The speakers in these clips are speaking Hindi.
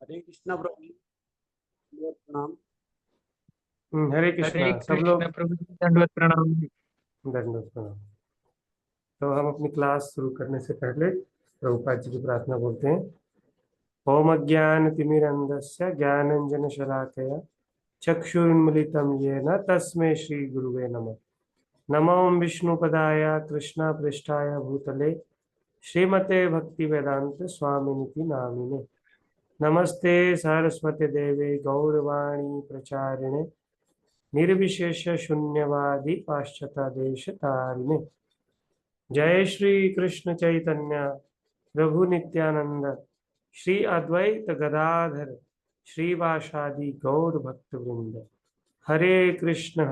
हरे कृष्णा प्रभु। बहुत प्रणाम। हरे हरे कृष्णा सब कृष्ण लोग। प्रभु जी, दंडवत प्रणाम। दंडवत प्रणाम। तो हम अपनी क्लास शुरू करने से पहले प्रभुपाद जी की प्रार्थना बोलते हैं। ओम अज्ञानतिमिरन्धस्य ज्ञानञ्जनशलाकया चक्षुरुन्मिलितं येन तस्मै श्रीगुरुवे नमः। नमो विष्णुपदाय कृष्णपृष्ठाय भूतले श्रीमते भक्तिवेदांत स्वामिनिति नामिने। नमस्ते सरस्वती देवे गौरवाणी प्रचारिणे निर्विशेष शून्यवादी पाश्चात्य देश तारिणे। जय श्री कृष्ण चैतन्य प्रभु नित्यानंद श्री अद्वैत गदाधर श्रीवासादि गौर भक्त वृंद। हरे कृष्ण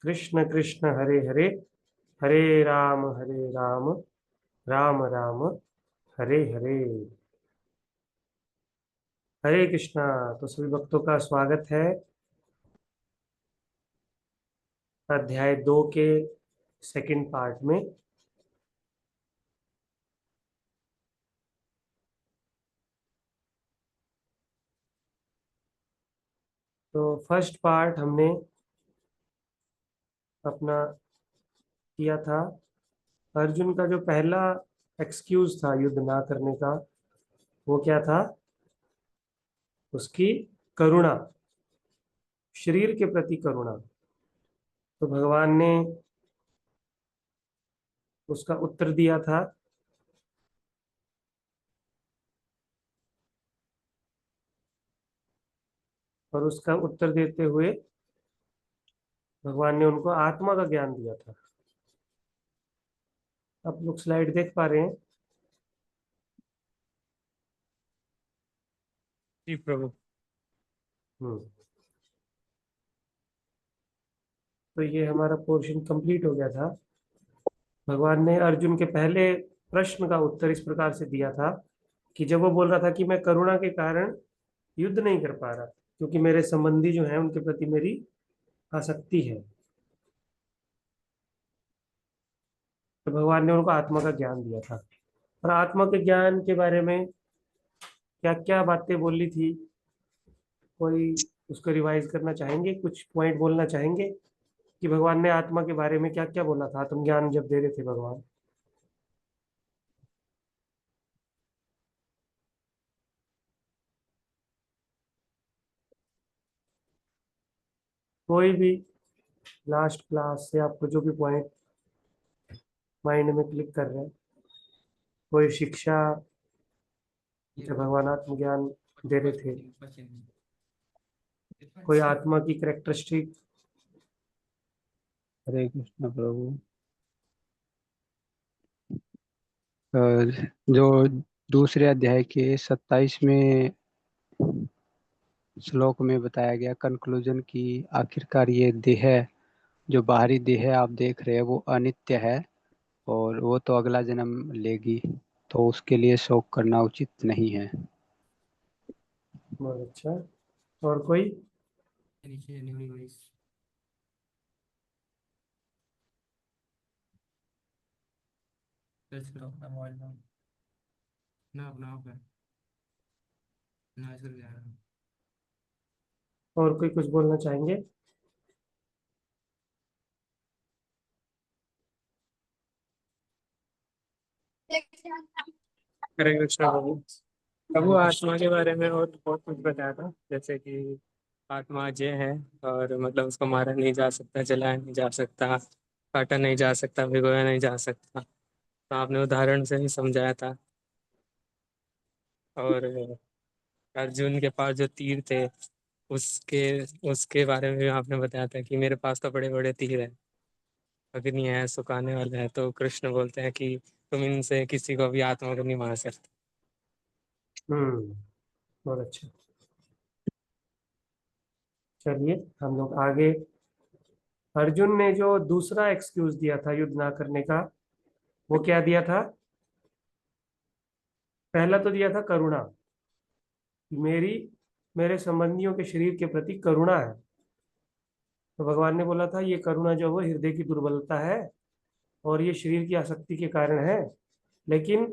कृष्ण कृष्ण हरे हरे, हरे राम राम राम हरे हरे। हरे कृष्णा। तो सभी भक्तों का स्वागत है अध्याय 2 के सेकंड पार्ट में। तो फर्स्ट पार्ट हमने अपना किया था। अर्जुन का जो पहला एक्सक्यूज था युद्ध ना करने का, वो क्या था? उसकी करुणा, शरीर के प्रति करुणा। तो भगवान ने उसका उत्तर दिया था। और उसका उत्तर देते हुए भगवान ने उनको आत्मा का ज्ञान दिया था। आप लोग स्लाइड देख पा रहे हैं? जी प्रभु। हम्म। तो ये हमारा पोर्शन कंप्लीट हो गया था। भगवान ने अर्जुन के पहले प्रश्न का उत्तर इस प्रकार से दिया था कि जब वो बोल रहा था कि मैं करुणा के कारण युद्ध नहीं कर पा रहा क्योंकि मेरे संबंधी जो हैं उनके प्रति मेरी आसक्ति है, तो भगवान ने उनको आत्मा का ज्ञान दिया था। और आत्मा के ज्ञान के बारे में क्या क्या बातें बोली थी, कोई उसको रिवाइज करना चाहेंगे? कुछ पॉइंट बोलना चाहेंगे कि भगवान ने आत्मा के बारे में क्या क्या बोला था आत्मज्ञान जब दे रहे थे भगवान? कोई भी लास्ट क्लास से आपको जो भी पॉइंट माइंड में क्लिक कर रहे हैं, कोई शिक्षा जब भगवान आत्मज्ञान दे रहे थे, कोई आत्मा की करेक्टरिस्टिक। हरे कृष्ण प्रभु। और जो दूसरे अध्याय के 27वें श्लोक में बताया गया कंक्लूजन की, आखिरकार ये देह, जो बाहरी देह आप देख रहे हैं वो अनित्य है और वो तो अगला जन्म लेगी, तो उसके लिए शोक करना उचित नहीं है। बहुत अच्छा। और कोई? और कोई कुछ बोलना चाहेंगे? हरे कृष्ण प्रभु। प्रभु आत्मा के बारे में और बहुत कुछ बताया था, जैसे कि आत्मा अजय है और मतलब उसको मारा नहीं जा सकता, जलाया नहीं जा सकता, काटा नहीं जा सकता, भिगोया नहीं जा सकता। तो आपने उदाहरण से ही समझाया था। और अर्जुन के पास जो तीर थे, उसके उसके बारे में भी आपने बताया था कि मेरे पास तो बड़े बड़े तीर है, अग्नि है, सुखाने वाला है। तो कृष्ण बोलते हैं कि तुम इनसे किसी को भी आत्मा को नहीं मार सकते। हम्म। बहुत अच्छा। चलिए हम लोग आगे। अर्जुन ने जो दूसरा एक्सक्यूज दिया था युद्ध ना करने का, वो क्या दिया था? पहला तो दिया था करुणा, कि मेरे संबंधियों के शरीर के प्रति करुणा है। तो भगवान ने बोला था ये करुणा जो है वो हृदय की दुर्बलता है और ये शरीर की आसक्ति के कारण है। लेकिन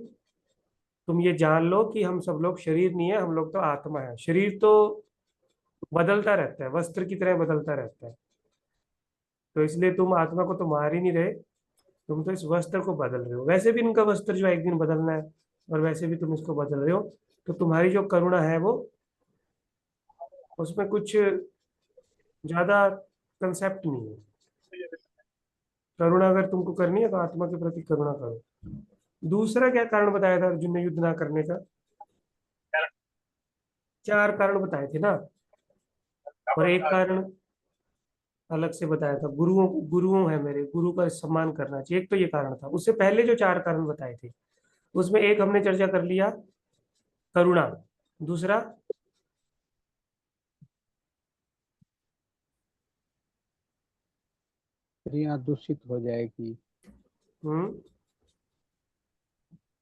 तुम ये जान लो कि हम सब लोग शरीर नहीं है, हम लोग तो आत्मा है। शरीर तो बदलता रहता है, वस्त्र की तरह बदलता रहता है। तो इसलिए तुम आत्मा को तो मार ही नहीं रहे, तुम तो इस वस्त्र को बदल रहे हो। वैसे भी इनका वस्त्र जो है एक दिन बदलना है, और वैसे भी तुम इसको बदल रहे हो। तो तुम्हारी जो करुणा है वो, उसमें कुछ ज्यादा कंसेप्ट नहीं है। करुणा अगर तुमको करनी है तो आत्मा के प्रति करुणा करो। दूसरा क्या कारण बताया था अर्जुन ने युद्ध ना करने का? 4 कारण बताए थे ना, और एक कारण अलग से बताया था, गुरुओं गुरुओं है मेरे, गुरु का सम्मान करना चाहिए। एक तो ये कारण था। उससे पहले जो 4 कारण बताए थे उसमें एक हमने चर्चा कर लिया, करुणा। दूसरा, स्त्रियां दूषित हो जाएगी हम्म,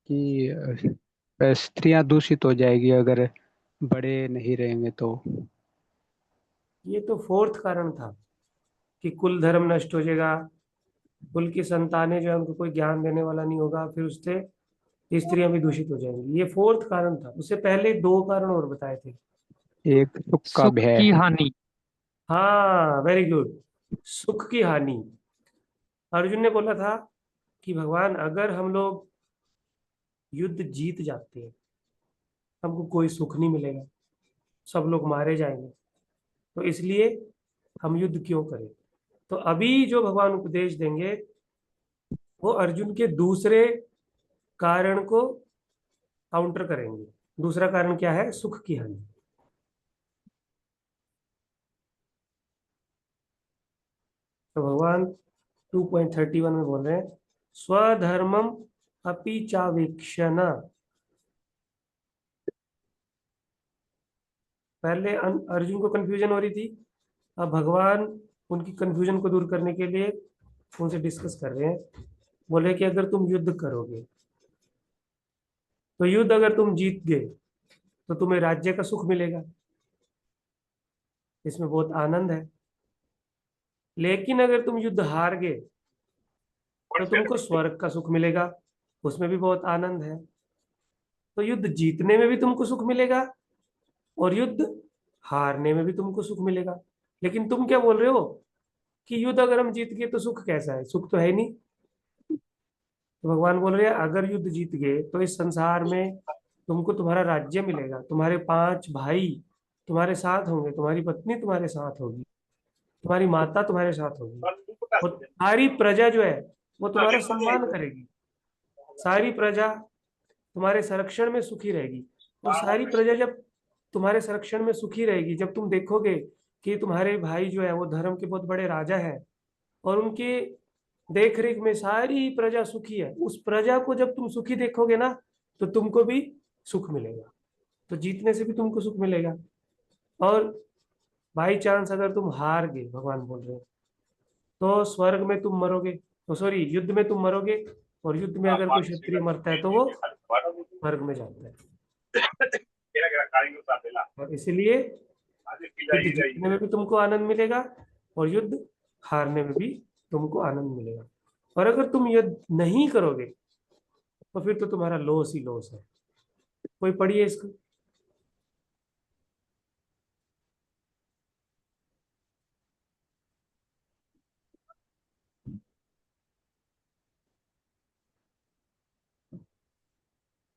कि स्त्रियां दूषित हो जाएगी अगर बड़े नहीं रहेंगे तो। ये तो 4th कारण था कि कुल धर्म नष्ट हो जाएगा, कुल की संतानें जो है उनको कोई ज्ञान देने वाला नहीं होगा, फिर उससे स्त्रियां भी दूषित हो जाएंगी। ये 4th कारण था। उससे पहले 2 कारण और बताए थे। एक सुख का सुख भय। की हानि। हाँ, वेरी गुड। सुख की हानि। अर्जुन ने बोला था कि भगवान अगर हम लोग युद्ध जीत जाते हैं, हमको कोई सुख नहीं मिलेगा, सब लोग मारे जाएंगे, तो इसलिए हम युद्ध क्यों करें। तो अभी जो भगवान उपदेश देंगे वो अर्जुन के दूसरे कारण को काउंटर करेंगे। दूसरा कारण क्या है? सुख की हानि। तो भगवान 2.31 में बोल रहे हैं, स्वधर्मम अपि चावेक्षण। पहले अर्जुन को कंफ्यूजन हो रही थी, अब भगवान उनकी कंफ्यूजन को दूर करने के लिए उनसे डिस्कस कर रहे हैं। बोले कि अगर तुम युद्ध करोगे, तो युद्ध अगर तुम जीत गए तो तुम्हें राज्य का सुख मिलेगा, इसमें बहुत आनंद है। लेकिन अगर तुम युद्ध हार गए तो तुमको स्वर्ग का सुख मिलेगा, उसमें भी बहुत आनंद है। तो युद्ध जीतने में भी तुमको सुख मिलेगा, और युद्ध हारने में भी तुमको सुख मिलेगा। लेकिन तुम क्या बोल रहे हो कि युद्ध अगर हम जीत गए तो सुख कैसा है? सुख तो है ही नहीं। तो भगवान बोल रहे हैं अगर युद्ध जीत गए तो इस संसार में तुमको तुम्हारा राज्य मिलेगा, तुम्हारे 5 भाई तुम्हारे साथ होंगे, तुम्हारी पत्नी तुम्हारे साथ होगी, तुम्हारी माता तुम्हारे साथ होगी, और सारी प्रजा जो है वो तुम्हारा सम्मान करेगी। सारी प्रजा तुम्हारे संरक्षण में सुखी रहेगी। और सारी प्रजा जब तुम्हारे संरक्षण में सुखी रहेगी, जब तुम देखोगे कि तुम्हारे भाई जो है वो धर्म के बहुत बड़े राजा हैं, और उनके देख रेख में सारी प्रजा सुखी है, उस प्रजा को जब तुम सुखी देखोगे ना, तो तुमको भी सुख मिलेगा। तो जीतने से भी तुमको सुख मिलेगा। और बाई चांस अगर तुम हार गए, भगवान बोल रहे हो, तो स्वर्ग में तुम मरोगे, तो सॉरी युद्ध में तुम मरोगे, और युद्ध में अगर कोई क्षत्रिय मरता है तो वो स्वर्ग में जाता है। और इसलिए युद्ध जीतने में भी तुमको आनंद मिलेगा, और युद्ध हारने में भी तुमको आनंद मिलेगा। और अगर तुम युद्ध नहीं करोगे तो फिर तो तुम्हारा लॉस ही लॉस है। कोई पढ़िए इसको।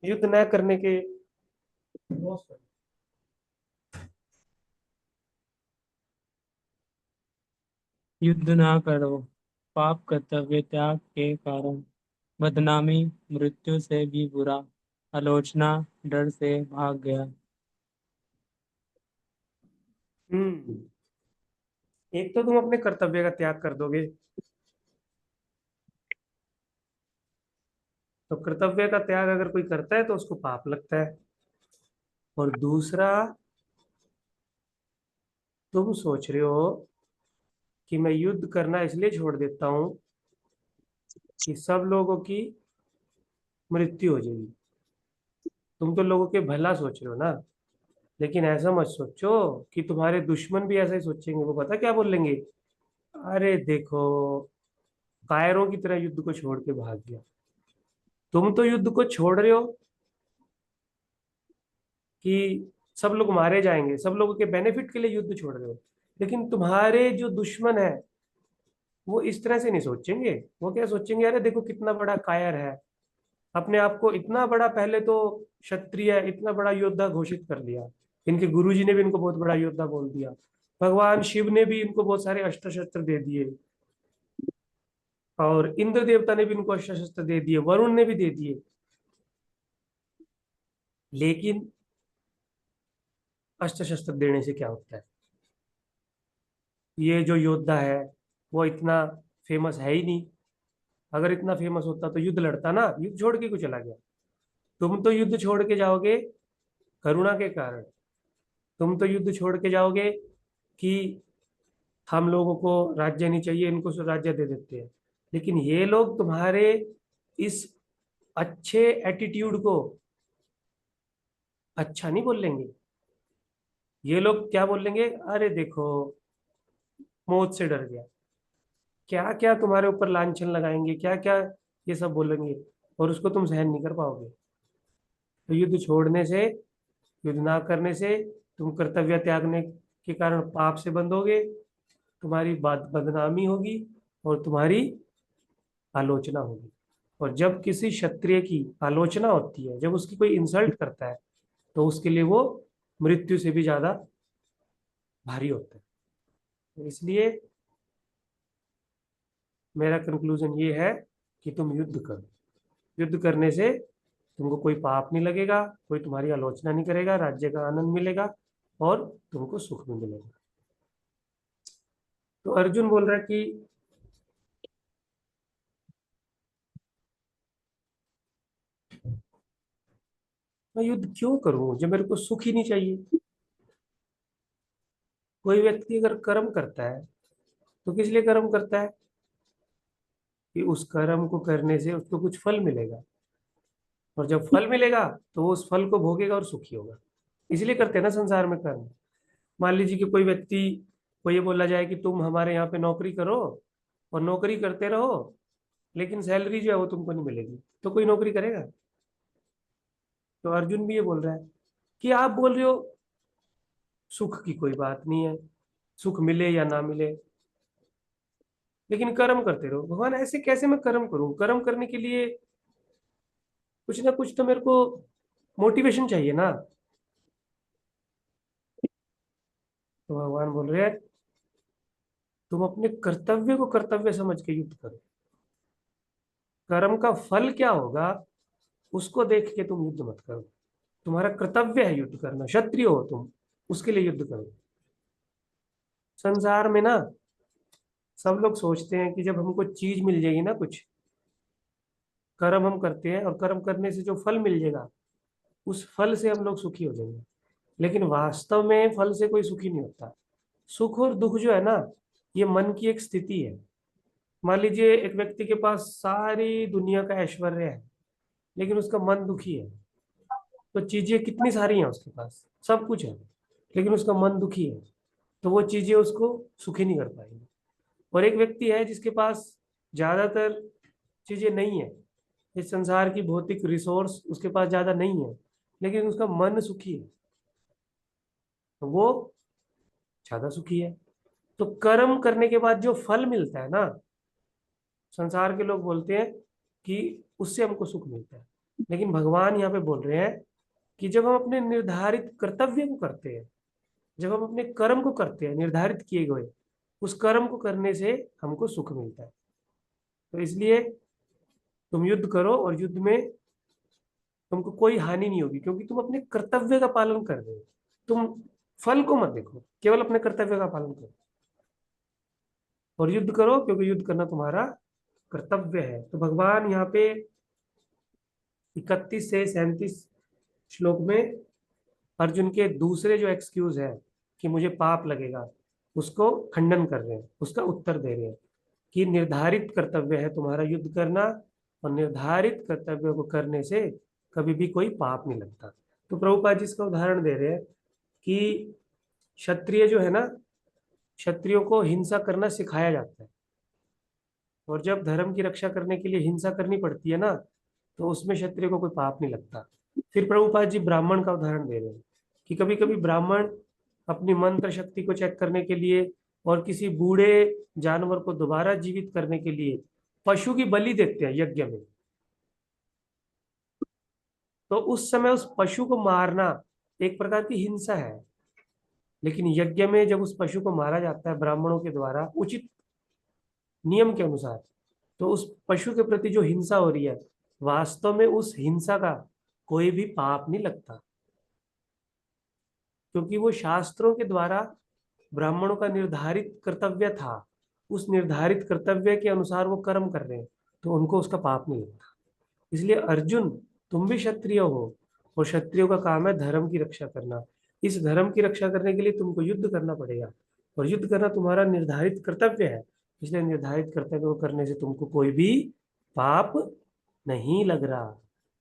युद्ध न करने के लॉस। युद्ध ना करो, पाप कर्तव्य त्याग के कारण, बदनामी मृत्यु से भी बुरा, आलोचना डर से भाग गया। हम्म। एक तो तुम अपने कर्तव्य का त्याग कर दोगे, तो कर्तव्य का त्याग अगर कोई करता है तो उसको पाप लगता है। और दूसरा, तुम सोच रहे हो कि मैं युद्ध करना इसलिए छोड़ देता हूं कि सब लोगों की मृत्यु हो जाएगी। तुम तो लोगों के भला सोच रहे हो ना। लेकिन ऐसा मत सोचो कि तुम्हारे दुश्मन भी ऐसा ही सोचेंगे। वो पता क्या बोलेंगे? अरे देखो, कायरों की तरह युद्ध को छोड़ के भाग गया। तुम तो युद्ध को छोड़ रहे हो, कि सब लोग मारे जाएंगे, सब लोगों के बेनिफिट के लिए युद्ध छोड़ रहे हो, लेकिन तुम्हारे जो दुश्मन है वो इस तरह से नहीं सोचेंगे। वो क्या सोचेंगे, अरे देखो कितना बड़ा कायर है, अपने आप को इतना बड़ा, पहले तो क्षत्रिय इतना बड़ा योद्धा घोषित कर लिया, इनके गुरुजी ने भी इनको बहुत बड़ा योद्धा बोल दिया, भगवान शिव ने भी इनको बहुत सारे अस्त्र शस्त्र दे दिए, और इंद्र देवता ने भी इनको अस्त्र शस्त्र दे दिए, वरुण ने भी दे दिए। लेकिन अस्त्र शस्त्र देने से क्या होता है? ये जो योद्धा है वो इतना फेमस है ही नहीं। अगर इतना फेमस होता तो युद्ध लड़ता ना, युद्ध छोड़ के क्यों चला गया? तुम तो युद्ध छोड़ के जाओगे करुणा के कारण, तुम तो युद्ध छोड़ के जाओगे कि हम लोगों को राज्य नहीं चाहिए, इनको राज्य दे देते हैं। लेकिन ये लोग तुम्हारे इस अच्छे एटीट्यूड को अच्छा नहीं बोलेंगे। ये लोग क्या बोलेंगे, अरे देखो मौत से डर गया, क्या क्या तुम्हारे ऊपर लांछन लगाएंगे, क्या क्या ये सब बोलेंगे, और उसको तुम सहन नहीं कर पाओगे। तो युद्ध छोड़ने से, युद्ध ना करने से तुम कर्तव्य त्यागने के कारण पाप से बंधोगे, तुम्हारी बदनामी होगी और तुम्हारी आलोचना होगी। और जब किसी क्षत्रिय की आलोचना होती है, जब उसकी कोई इंसल्ट करता है, तो उसके लिए वो मृत्यु से भी ज्यादा भारी होता है। तो इसलिए मेरा कंक्लूजन ये है कि तुम युद्ध करो। युद्ध करने से तुमको कोई पाप नहीं लगेगा, कोई तुम्हारी आलोचना नहीं करेगा, राज्य का आनंद मिलेगा और तुमको सुख भी मिलेगा। तो अर्जुन बोल रहा है कि मैं युद्ध क्यों करूं जब मेरे को सुख ही नहीं चाहिए? कोई व्यक्ति अगर कर्म करता है तो किस लिए कर्म करता है? कि उस कर्म को करने से उसको कुछ फल मिलेगा, और जब फल मिलेगा तो वो उस फल को भोगेगा और सुखी होगा। इसलिए करते हैं ना संसार में कर्म। मान लीजिए कि कोई व्यक्ति को ये बोला जाए कि तुम हमारे यहाँ पे नौकरी करो और नौकरी करते रहो, लेकिन सैलरी जो है वो तुमको नहीं मिलेगी, तो कोई नौकरी करेगा? तो अर्जुन भी ये बोल रहा है कि आप बोल रहे हो सुख की कोई बात नहीं है, सुख मिले या ना मिले, लेकिन कर्म करते रहो। भगवान ऐसे कैसे मैं कर्म करूं? कर्म करने के लिए कुछ ना कुछ तो मेरे को मोटिवेशन चाहिए ना। तो भगवान बोल रहे हैं तुम अपने कर्तव्य को कर्तव्य समझ के युद्ध करो। कर्म का फल क्या होगा उसको देख के तुम युद्ध मत करो। तुम्हारा कर्तव्य है युद्ध करना, क्षत्रिय हो तुम, उसके लिए युद्ध करो। संसार में ना सब लोग सोचते हैं कि जब हमको चीज मिल जाएगी ना, कुछ कर्म हम करते हैं और कर्म करने से जो फल मिल जाएगा उस फल से हम लोग सुखी हो जाएंगे। लेकिन वास्तव में फल से कोई सुखी नहीं होता। सुख और दुख जो है ना, ये मन की एक स्थिति है। मान लीजिए एक व्यक्ति के पास सारी दुनिया का ऐश्वर्य है, लेकिन उसका मन दुखी है। तो चीजें कितनी सारी हैं उसके पास, सब कुछ है, लेकिन उसका मन दुखी है, तो वो चीजें उसको सुखी नहीं कर पाएंगी। और एक व्यक्ति है जिसके पास ज्यादातर चीजें नहीं है, इस संसार की भौतिक रिसोर्स उसके पास ज्यादा नहीं है, लेकिन उसका मन सुखी है, तो वो ज्यादा सुखी है। तो कर्म करने के बाद जो फल मिलता है ना, संसार के लोग बोलते हैं कि उससे हमको सुख मिलता है, लेकिन भगवान यहाँ पे बोल रहे हैं कि जब हम अपने निर्धारित कर्तव्य को करते हैं, जब हम अपने कर्म को करते हैं निर्धारित किए गए, उस कर्म को करने से हमको सुख मिलता है। तो इसलिए तुम युद्ध करो, और युद्ध में तुमको कोई हानि नहीं होगी, क्योंकि तुम अपने कर्तव्य का पालन कर रहे हो। तुम फल को मत देखो, केवल अपने कर्तव्य का पालन करो और युद्ध करो, क्योंकि युद्ध करना तुम्हारा कर्तव्य है। तो भगवान यहाँ पे 31 से 37 श्लोक में अर्जुन के दूसरे जो एक्सक्यूज है कि मुझे पाप लगेगा, उसको खंडन कर रहे हैं, उसका उत्तर दे रहे हैं कि निर्धारित कर्तव्य है तुम्हारा युद्ध करना, और निर्धारित कर्तव्य को करने से कभी भी कोई पाप नहीं लगता। तो प्रभुपाद जी इसका उदाहरण दे रहे हैं कि क्षत्रिय जो है ना, क्षत्रियों को हिंसा करना सिखाया जाता है, और जब धर्म की रक्षा करने के लिए हिंसा करनी पड़ती है ना, तो उसमें क्षत्रिय को कोई पाप नहीं लगता। फिर प्रभुपाद जी ब्राह्मण का उदाहरण दे रहे हैं कि कभी कभी ब्राह्मण अपनी मंत्र शक्ति को चेक करने के लिए और किसी बूढ़े जानवर को दोबारा जीवित करने के लिए पशु की बलि देते हैं यज्ञ में। तो उस समय उस पशु को मारना एक प्रकार की हिंसा है, लेकिन यज्ञ में जब उस पशु को मारा जाता है ब्राह्मणों के द्वारा उचित नियम के अनुसार, तो उस पशु के प्रति जो हिंसा हो रही है, वास्तव में उस हिंसा का कोई भी पाप नहीं लगता, क्योंकि वो शास्त्रों के द्वारा ब्राह्मणों का निर्धारित कर्तव्य था। उस निर्धारित कर्तव्य के अनुसार वो कर्म कर रहे हैं, तो उनको उसका पाप नहीं लगता। इसलिए अर्जुन, तुम भी क्षत्रिय हो, और क्षत्रियो का काम है धर्म की रक्षा करना। इस धर्म की रक्षा करने के लिए तुमको युद्ध करना पड़ेगा, और युद्ध करना तुम्हारा निर्धारित कर्तव्य है। इसलिए निर्धारित कर्तव्य को करने से तुमको कोई भी पाप नहीं लग रहा।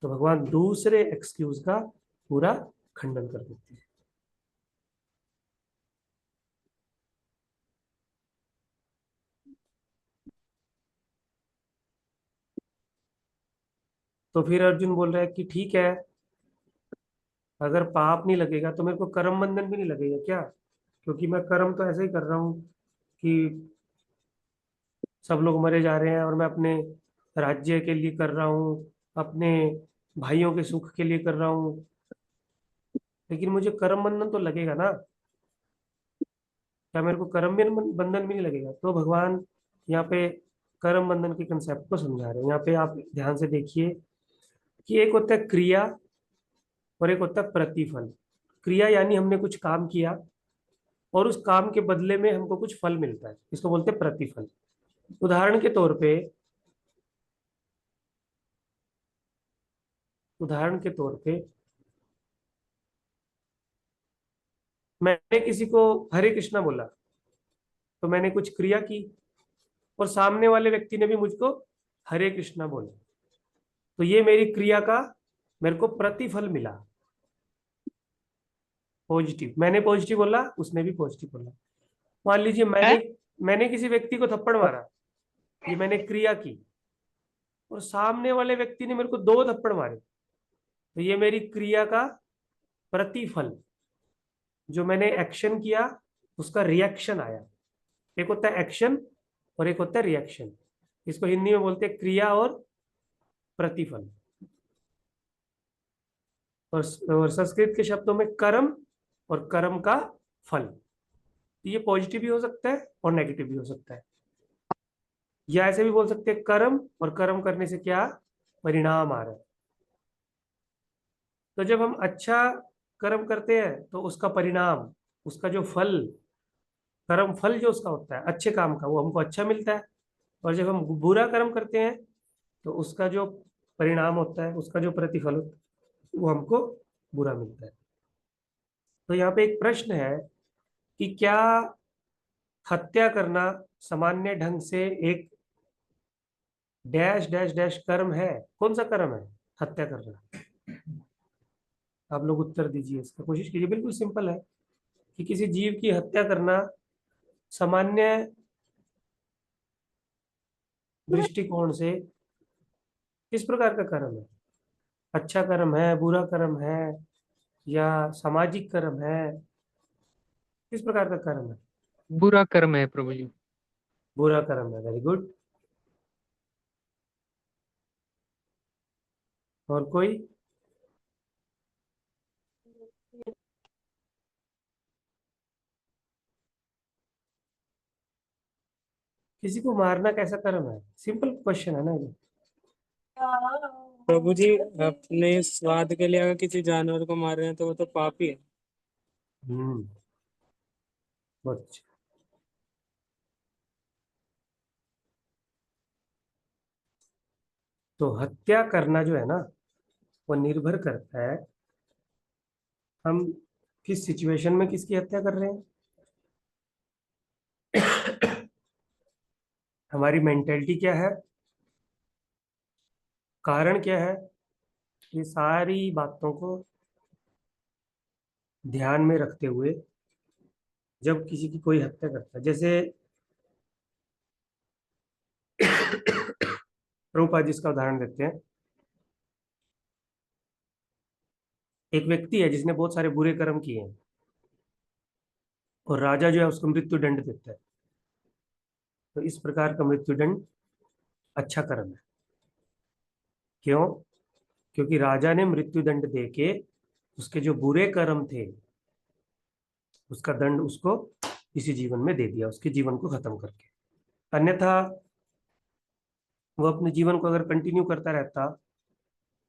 तो भगवान दूसरे एक्सक्यूज का पूरा खंडन कर देते हैं। तो फिर अर्जुन बोल रहा है कि ठीक है, अगर पाप नहीं लगेगा तो मेरे को कर्म बंधन भी नहीं लगेगा क्या? क्योंकि मैं कर्म तो ऐसे ही कर रहा हूँ कि सब लोग मरे जा रहे हैं और मैं अपने राज्य के लिए कर रहा हूँ, अपने भाइयों के सुख के लिए कर रहा हूँ, लेकिन मुझे कर्म बंधन तो लगेगा ना। क्या मेरे को कर्म बंधन भी नहीं लगेगा? तो भगवान यहाँ पे कर्म बंधन के कंसेप्ट को समझा रहे हैं। यहाँ पे आप ध्यान से देखिए कि एक होता है क्रिया और एक होता है प्रतिफल। क्रिया यानी हमने कुछ काम किया और उस काम के बदले में हमको कुछ फल मिलता है, इसको बोलते हैं प्रतिफल। उदाहरण के तौर पे मैंने किसी को हरे कृष्णा बोला, तो मैंने कुछ क्रिया की और सामने वाले व्यक्ति ने भी मुझको हरे कृष्णा बोला, तो ये मेरी क्रिया का मेरे को प्रतिफल मिला, पॉजिटिव। मैंने पॉजिटिव बोला, उसने भी पॉजिटिव बोला। मान लीजिए मैंने मैंने किसी व्यक्ति को थप्पड़ मारा, ये मैंने क्रिया की, और सामने वाले व्यक्ति ने मेरे को 2 थप्पड़ मारे, तो ये मेरी क्रिया का प्रतिफल। जो मैंने एक्शन किया उसका रिएक्शन आया। एक होता है एक्शन और एक होता है रिएक्शन। इसको हिंदी में बोलते हैं क्रिया और प्रतिफल। और संस्कृत के शब्दों में कर्म और कर्म का फल। ये पॉजिटिव भी हो सकता है और नेगेटिव भी हो सकता है, या ऐसे भी बोल सकते हैं कर्म और कर्म करने से क्या परिणाम आ रहा है। तो जब हम अच्छा कर्म करते हैं तो उसका परिणाम, उसका जो फल, कर्म फल जो उसका होता है अच्छे काम का, वो हमको अच्छा मिलता है। और जब हम बुरा कर्म करते हैं तो उसका जो परिणाम होता है, उसका जो प्रतिफल होता है, वो हमको बुरा मिलता है। तो यहाँ पे एक प्रश्न है कि क्या हत्या करना सामान्य ढंग से एक डैश डैश डैश कर्म है? कौन सा कर्म है हत्या करना? आप लोग उत्तर दीजिए, इसका कोशिश कीजिए। बिल्कुल सिंपल है कि किसी जीव की हत्या करना सामान्य दृष्टिकोण से किस प्रकार का कर्म है? अच्छा कर्म है, बुरा कर्म है, या सामाजिक कर्म है? किस प्रकार का कर्म है? बुरा कर्म है प्रभु जी। बुरा कर्म है। Very good. और कोई? किसी को मारना कैसा कर्म है? सिंपल क्वेश्चन है ना ये। प्रभु जी, अपने स्वाद के लिए अगर किसी जानवर को मार रहे हैं तो वो तो पाप ही है। हम्म, बहुत अच्छा। तो हत्या करना जो है ना, वो निर्भर करता है हम किस सिचुएशन में किसकी हत्या कर रहे हैं, हमारी मेंटेलिटी क्या है, कारण क्या है। ये सारी बातों को ध्यान में रखते हुए जब किसी की कोई हत्या करता है, जैसे प्रभुपाद जी इसका उदाहरण देते हैं एक व्यक्ति है जिसने बहुत सारे बुरे कर्म किए हैं और राजा जो है उसको मृत्यु दंड देता है, तो इस प्रकार का मृत्यु दंड अच्छा कर्म है। क्यों? क्योंकि राजा ने मृत्यु दंड देके उसके जो बुरे कर्म थे उसका दंड उसको इसी जीवन में दे दिया, उसके जीवन को खत्म करके। अन्यथा वो अपने जीवन को अगर कंटिन्यू करता रहता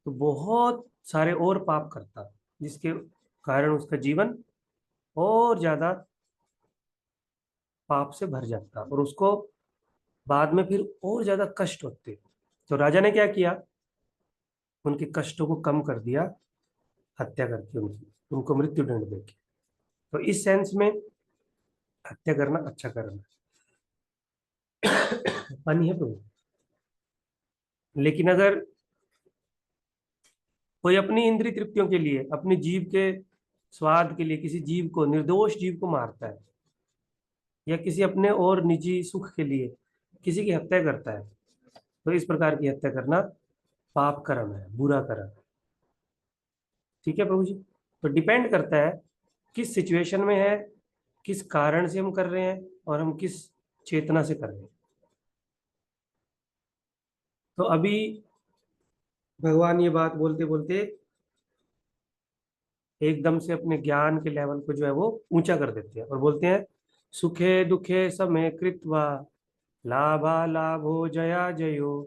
तो बहुत सारे और पाप करता, जिसके कारण उसका जीवन और ज्यादा पाप से भर जाता और उसको बाद में फिर और ज्यादा कष्ट होते। तो राजा ने क्या किया, उनके कष्टों को कम कर दिया हत्या करके, उनको मृत्यु दंड देके। तो इस सेंस में हत्या करना अच्छा कर्म है। पानी है प्रभु। लेकिन अगर कोई अपनी इंद्रिय तृप्तियों के लिए, अपनी जीव के स्वाद के लिए किसी जीव को, निर्दोष जीव को मारता है, या किसी अपने और निजी सुख के लिए किसी की हत्या करता है, तो इस प्रकार की हत्या करना पाप कर्म है, बुरा कर्म है। ठीक है प्रभु जी। तो डिपेंड करता है किस सिचुएशन में है, किस कारण से हम कर रहे हैं और हम किस चेतना से कर रहे हैं। तो अभी भगवान ये बात बोलते बोलते एकदम से अपने ज्ञान के लेवल को जो है वो ऊंचा कर देते हैं और बोलते हैं सुखे दुखे समे कृत्वा लाभा लाभो जया जयो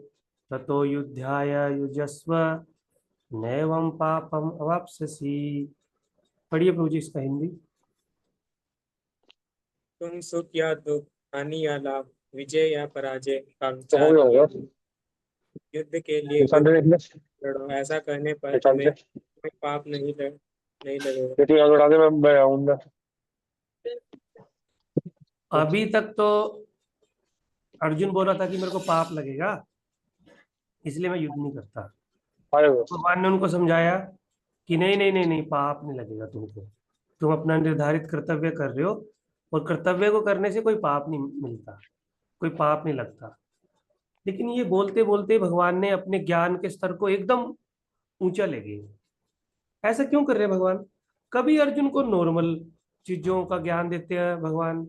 ततो युद्धाय युजस्व नैवं पापम अवाप्स्यसि। पढ़िए प्रभु जी इसका हिंदी। तुम सुख या दुख, हानि या लाभ, विजय या पराजय का विचार युद्ध के लिए लड़ो। ऐसा करने पर तुम्हें कोई पाप नहीं लगेगा। अभी तक तो अर्जुन बोल रहा था कि मेरे को पाप लगेगा इसलिए मैं युद्ध नहीं करता। भगवान ने उनको समझाया कि नहीं नहीं नहीं नहीं, पाप नहीं लगेगा तुमको, तुम अपना निर्धारित कर्तव्य कर रहे हो और कर्तव्य को करने से कोई पाप नहीं मिलता, कोई पाप नहीं लगता। लेकिन ये बोलते बोलते भगवान ने अपने ज्ञान के स्तर को एकदम ऊंचा ले गए। ऐसा क्यों कर रहे हैं भगवान? कभी अर्जुन को नॉर्मल चीजों का ज्ञान देते हैं भगवान,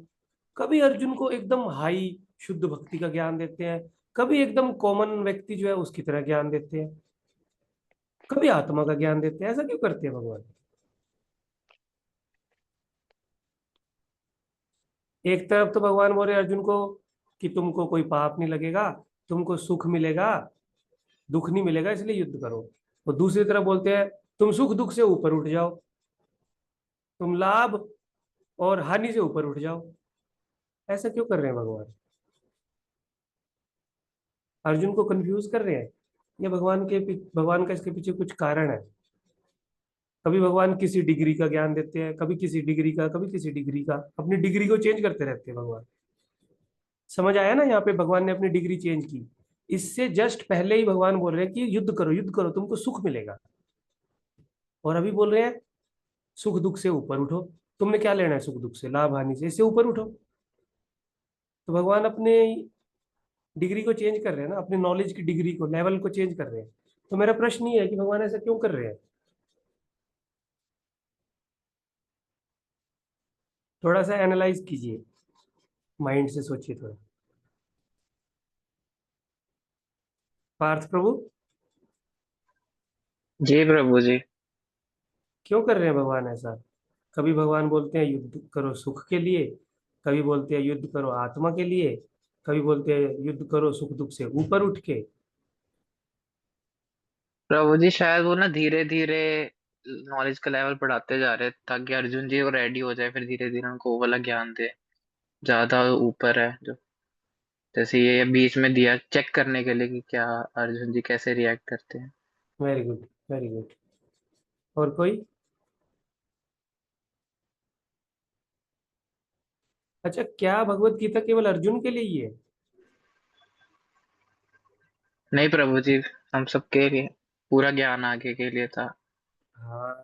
कभी अर्जुन को एकदम हाई शुद्ध भक्ति का ज्ञान देते हैं, कभी एकदम कॉमन व्यक्ति जो है उसकी तरह ज्ञान देते हैं, कभी आत्मा का ज्ञान देते हैं। ऐसा क्यों करते हैं भगवान? एक तरफ तो भगवान बोल रहे अर्जुन को कि तुमको कोई पाप नहीं लगेगा, तुमको सुख मिलेगा, दुख नहीं मिलेगा, इसलिए युद्ध करो। और दूसरी तरफ बोलते हैं तुम सुख दुख से ऊपर उठ जाओ, तुम लाभ और हानि से ऊपर उठ जाओ। ऐसा क्यों कर रहे हैं भगवान? अर्जुन को कंफ्यूज कर रहे हैं या भगवान का इसके पीछे कुछ कारण है? कभी भगवान किसी डिग्री का ज्ञान देते हैं, कभी किसी डिग्री का, कभी किसी डिग्री का, अपनी डिग्री को चेंज करते रहते हैं भगवान। समझ आया ना? यहाँ पे भगवान ने अपनी डिग्री चेंज की। इससे जस्ट पहले ही भगवान बोल रहे हैं कि युद्ध करो तुमको सुख मिलेगा, और अभी बोल रहे हैं सुख दुख से ऊपर उठो। तुमने क्या लेना है सुख दुख से, लाभ हानि से, इससे ऊपर उठो। तो भगवान अपने डिग्री को चेंज कर रहे हैं ना, अपने नॉलेज की डिग्री को, लेवल को चेंज कर रहे हैं। तो मेरा प्रश्न ये है कि भगवान ऐसा क्यों कर रहे हैं? थोड़ा सा एनालाइज कीजिए, माइंड से सोचिए थोड़ा। पार्थ प्रभु, जी प्रभु जी। क्यों कर रहे हैं भगवान ऐसा? कभी भगवान बोलते हैं युद्ध करो सुख के लिए, कभी बोलते हैं युद्ध करो आत्मा के लिए, कभी बोलते हैं युद्ध करो सुख दुख से ऊपर उठ के। प्रभु जी शायद वो ना धीरे धीरे नॉलेज का लेवल बढ़ाते जा रहे हैं ताकि अर्जुन जी वो रेडी हो जाए, फिर धीरे धीरे उनको वो वाला ज्ञान दे ज्यादा ऊपर है जो। जैसे ये बीच में दिया चेक करने के लिए कि क्या अर्जुन जी कैसे रिएक्ट करते हैं। Very good, very good. और कोई? अच्छा, क्या भगवत गीता केवल अर्जुन के लिए ही है? नहीं प्रभु जी, हम सबके लिए पूरा ज्ञान आगे के लिए था। हाँ,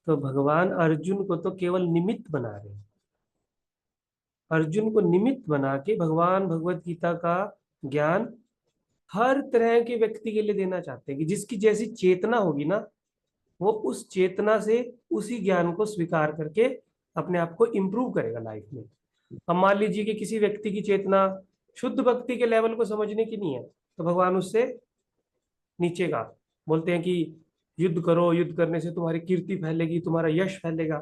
तो भगवान अर्जुन को तो केवल निमित्त बना रहे हैं। अर्जुन को निमित्त बना के भगवान भगवत गीता का ज्ञान हर तरह के व्यक्ति के लिए देना चाहते हैं कि जिसकी जैसी चेतना होगी ना वो उस चेतना से उसी ज्ञान को स्वीकार करके अपने आप को इम्प्रूव करेगा लाइफ में। अब मान लीजिए कि किसी व्यक्ति की चेतना शुद्ध भक्ति के लेवल को समझने की नहीं है, तो भगवान उससे नीचे का बोलते हैं कि युद्ध करो, युद्ध करने से तुम्हारी कीर्ति फैलेगी, तुम्हारा यश फैलेगा।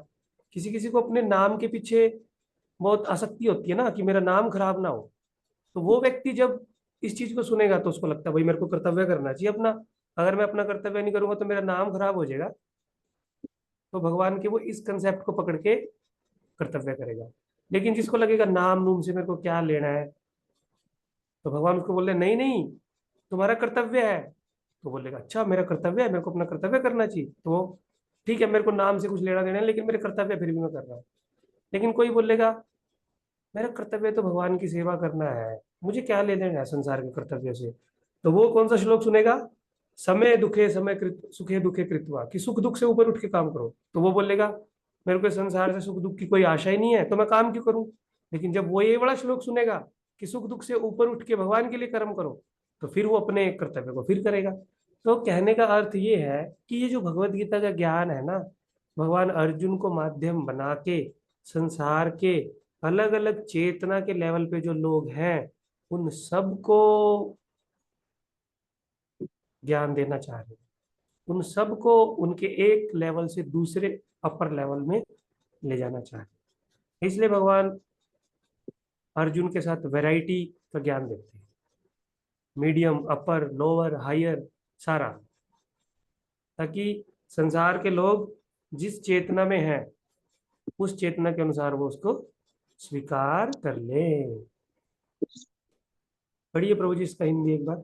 किसी किसी को अपने नाम के पीछे बहुत आसक्ति होती है ना, कि मेरा नाम खराब ना हो, तो वो व्यक्ति जब इस चीज को सुनेगा तो उसको लगता है भाई मेरे को कर्तव्य करना चाहिए अपना, अगर मैं अपना कर्तव्य नहीं करूंगा तो मेरा नाम खराब हो जाएगा। तो भगवान के वो इस कंसेप्ट को पकड़ के कर्तव्य करेगा। लेकिन जिसको लगेगा नाम नूम से मेरे को क्या लेना है, तो भगवान उसको बोल रहे नहीं नहीं, तुम्हारा कर्तव्य है। तो बोलेगा अच्छा मेरा कर्तव्य है, मेरे को अपना कर्तव्य करना चाहिए, तो वो ठीक है, मेरे को नाम से कुछ लेना देना है लेकिन मेरे कर्तव्य फिर भी मैं कर रहा हूँ। लेकिन कोई बोलेगा मेरा कर्तव्य तो भगवान की सेवा करना है, मुझे क्या ले लेना है संसार के कर्तव्य से, तो वो कौन सा श्लोक सुनेगा, समय दुखे समय कृत सुखे दुखे कृत्वा, कि सुख दुख से ऊपर उठ के काम करो। तो वो बोलेगा मेरे को संसार से सुख दुख की कोई आशा ही नहीं है, तो मैं काम क्यों करूं। लेकिन जब वो ये बड़ा श्लोक सुनेगा कि सुख दुख से ऊपर उठ के भगवान के लिए कर्म करो, तो फिर वो अपने कर्तव्य को फिर करेगा। तो कहने का अर्थ ये है कि ये जो भगवत गीता का ज्ञान है ना, भगवान अर्जुन को माध्यम बना के संसार के अलग अलग चेतना के लेवल पे जो लोग हैं उन सबको ज्ञान देना चाह रहे हैं, उन सबको उनके एक लेवल से दूसरे अपर लेवल में ले जाना चाह रहे हैं। इसलिए भगवान अर्जुन के साथ वैरायटी का ज्ञान देते हैं, मीडियम, अपर, लोअर, हायर, सारा, ताकि संसार के लोग जिस चेतना में हैं उस चेतना के अनुसार वो उसको स्वीकार कर ले। पढ़िए प्रभु जी इसका हिंदी एक बार।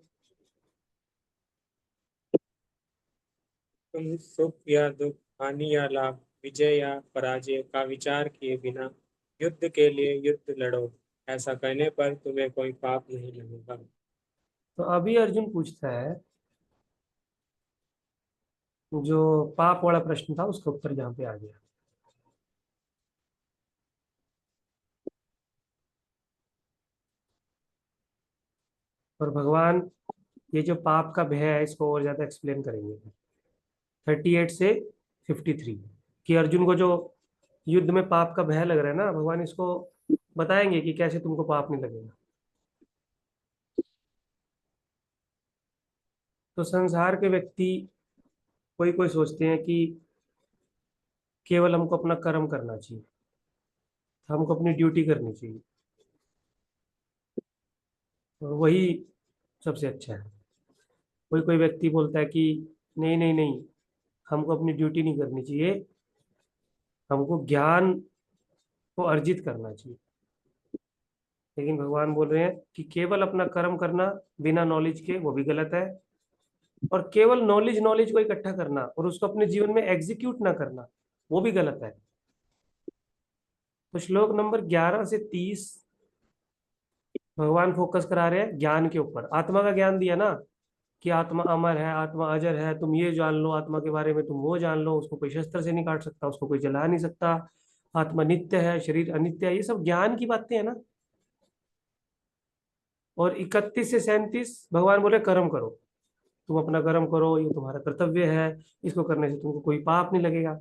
तुम सुख या दुख, हानि या लाभ, विजय या पराजय का विचार किए बिना युद्ध के लिए युद्ध लड़ो, ऐसा करने पर तुम्हें कोई पाप नहीं लगेगा। तो अभी अर्जुन पूछता है, जो पाप वाला प्रश्न था उसका उत्तर यहाँ पे आ गया। और भगवान ये जो पाप का भय है इसको और ज्यादा एक्सप्लेन करेंगे 38 से 53, कि अर्जुन को जो युद्ध में पाप का भय लग रहा है ना, भगवान इसको बताएंगे कि कैसे तुमको पाप नहीं लगेगा। तो संसार के व्यक्ति कोई कोई सोचते हैं कि केवल हमको अपना कर्म करना चाहिए, हमको अपनी ड्यूटी करनी चाहिए और वही सबसे अच्छा है। कोई कोई व्यक्ति बोलता है कि नहीं नहीं नहीं, हमको अपनी ड्यूटी नहीं करनी चाहिए, हमको ज्ञान को अर्जित करना चाहिए। लेकिन भगवान बोल रहे हैं कि केवल अपना कर्म करना बिना नॉलेज के वो भी गलत है, और केवल नॉलेज नॉलेज को इकट्ठा करना और उसको अपने जीवन में एग्जीक्यूट ना करना वो भी गलत है। तो श्लोक नंबर 11 से 30 भगवान फोकस करा रहे हैं ज्ञान के ऊपर। आत्मा का ज्ञान दिया ना, कि आत्मा अमर है, आत्मा अजर है, तुम ये जान लो आत्मा के बारे में, तुम वो जान लो, उसको कोई शस्त्र से नहीं काट सकता, उसको कोई जला नहीं सकता, आत्मा नित्य है, शरीर अनित्य है, ये सब ज्ञान की बातें है ना। और 31 से 37 भगवान बोले कर्म करो, तुम अपना कर्म करो, ये तुम्हारा कर्तव्य है, इसको करने से तुमको कोई पाप नहीं लगेगा।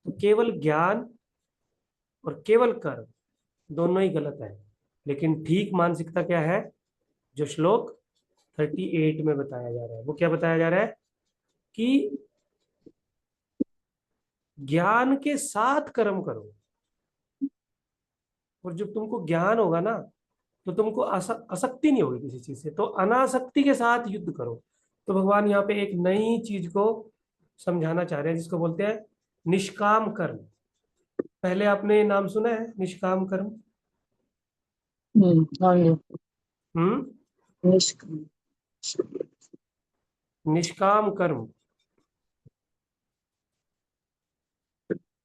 तो केवल ज्ञान और केवल कर्म दोनों ही गलत है। लेकिन ठीक मानसिकता क्या है, जो श्लोक 38 में बताया जा रहा है, वो क्या बताया जा रहा है कि ज्ञान के साथ कर्म करो, और जब तुमको ज्ञान होगा ना तो तुमको आसक्ति नहीं होगी किसी चीज से, तो अनासक्ति के साथ युद्ध करो। तो भगवान यहाँ पे एक नई चीज को समझाना चाह रहे हैं जिसको बोलते हैं निष्काम कर्म। पहले आपने नाम सुना है निष्काम कर्म? हाँ जी। हम्म। निष्काम। निष्काम कर्म,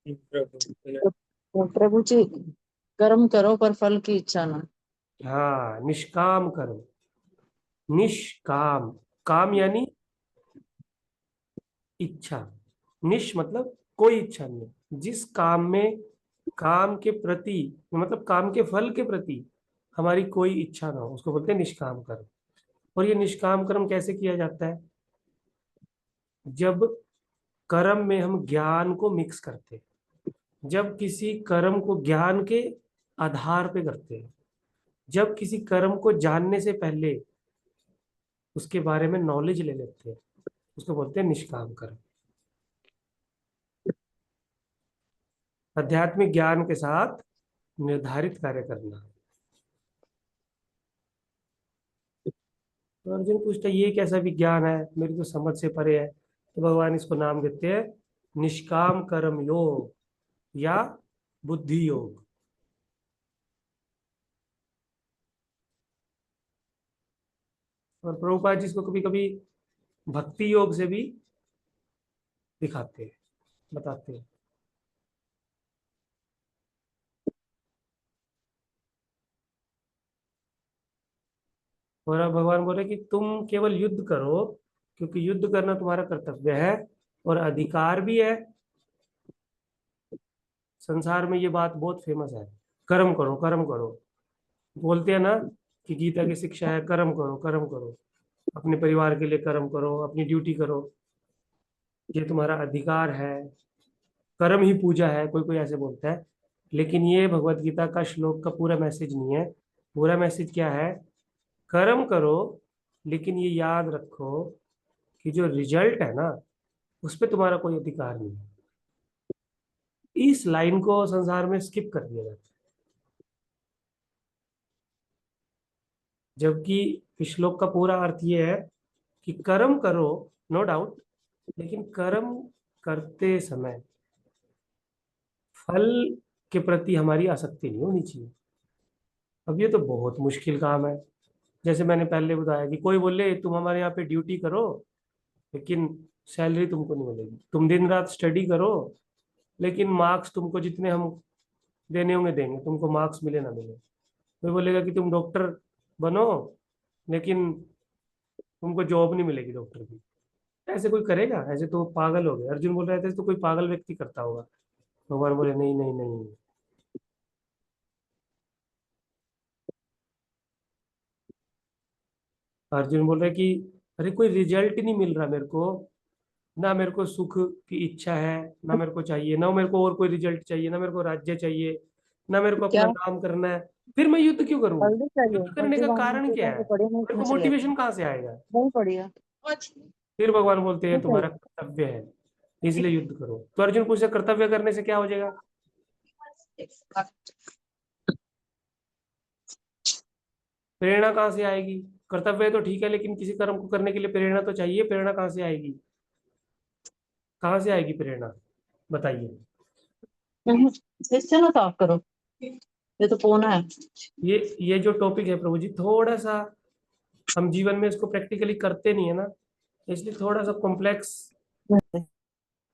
प्रभु तो प्रभु जी, कर्म करो पर फल की इच्छा ना। हाँ निष्काम कर्म। निष्काम, काम यानी इच्छा, निश मतलब कोई इच्छा नहीं, जिस काम में काम के प्रति मतलब काम के फल के प्रति हमारी कोई इच्छा ना हो उसको बोलते हैं निष्काम कर्म। और ये निष्काम कर्म कैसे किया जाता है, जब कर्म में हम ज्ञान को मिक्स करते हैं। जब किसी कर्म को ज्ञान के आधार पे करते हैं, जब किसी कर्म को जानने से पहले उसके बारे में नॉलेज ले लेते हैं, उसको बोलते हैं निष्काम कर्म। आध्यात्मिक ज्ञान के साथ निर्धारित कार्य करना। तो अर्जुन पूछता है ये कैसा विज्ञान है, मेरी तो समझ से परे है। तो भगवान इसको नाम देते हैं निष्काम कर्म योग या बुद्धि योग। और प्रभुपाद जी इसको कभी कभी भक्ति योग से भी दिखाते हैं, बताते हैं। और अब भगवान बोले कि तुम केवल युद्ध करो, क्योंकि युद्ध करना तुम्हारा कर्तव्य है और अधिकार भी है। संसार में ये बात बहुत फेमस है, कर्म करो कर्म करो। बोलते हैं ना कि गीता की शिक्षा है कर्म करो कर्म करो, अपने परिवार के लिए कर्म करो, अपनी ड्यूटी करो, ये तुम्हारा अधिकार है, कर्म ही पूजा है, कोई कोई ऐसे बोलता है। लेकिन ये भगवत गीता का श्लोक का पूरा मैसेज नहीं है। पूरा मैसेज क्या है? कर्म करो, लेकिन ये याद रखो कि जो रिजल्ट है ना, उस पर तुम्हारा कोई अधिकार नहीं है। इस लाइन को संसार में स्किप कर दिया जाता है, जबकि इस श्लोक का पूरा अर्थ ये है कि कर्म करो, नो डाउट, लेकिन कर्म करते समय फल के प्रति हमारी आसक्ति नहीं होनी चाहिए। अब ये तो बहुत मुश्किल काम है। जैसे मैंने पहले बताया कि कोई बोले तुम हमारे यहाँ पे ड्यूटी करो, लेकिन सैलरी तुमको नहीं मिलेगी। तुम दिन रात स्टडी करो, लेकिन मार्क्स तुमको जितने हम देने होंगे देंगे, तुमको मार्क्स मिले ना मिले। कोई बोलेगा कि तुम डॉक्टर बनो, लेकिन तुमको जॉब नहीं मिलेगी डॉक्टर की। ऐसे कोई करेगा? ऐसे तो पागल हो गए। अर्जुन बोल रहे थे तो कोई पागल व्यक्ति करता होगा। भगवान बोले नहीं नहीं नहीं। अर्जुन बोल रहे कि अरे कोई रिजल्ट ही नहीं मिल रहा मेरे को, ना मेरे को सुख की इच्छा है, ना मेरे को चाहिए, ना मेरे को और कोई रिजल्ट चाहिए, ना मेरे को राज्य चाहिए, ना मेरे को क्या अपना काम करना है। फिर मैं युद्ध क्यों करूं? हल्दी चाहिए? युद्ध करने हल्दी का वाली कारण तो क्या है? कहीं पड़ी नहीं मेरे को इसमें से लेके। मोटिवेशन कहाँ से आएगा? नहीं पड़ी है। फिर भगवान बोलते हैं नहीं तुम्हारा चाहिए। कर्तव्य है, इसलिए युद्ध करो। तो अर्जुन पूछे कर्तव्य करने से क्या हो जाएगा? प्रेरणा कहाँ से आएगी? कर्तव्य तो ठीक है, लेकिन किसी कर्म को करने के लिए प्रेरणा तो चाहिए। प्रेरणा कहाँ से आएगी? कहाँ से आएगी प्रेरणा? बताइए। इससे ना साफ करो, ये तो कोना है। ये जो टॉपिक है प्रभु जी, थोड़ा सा हम जीवन में इसको प्रैक्टिकली करते नहीं है ना, इसलिए थोड़ा सा कॉम्प्लेक्स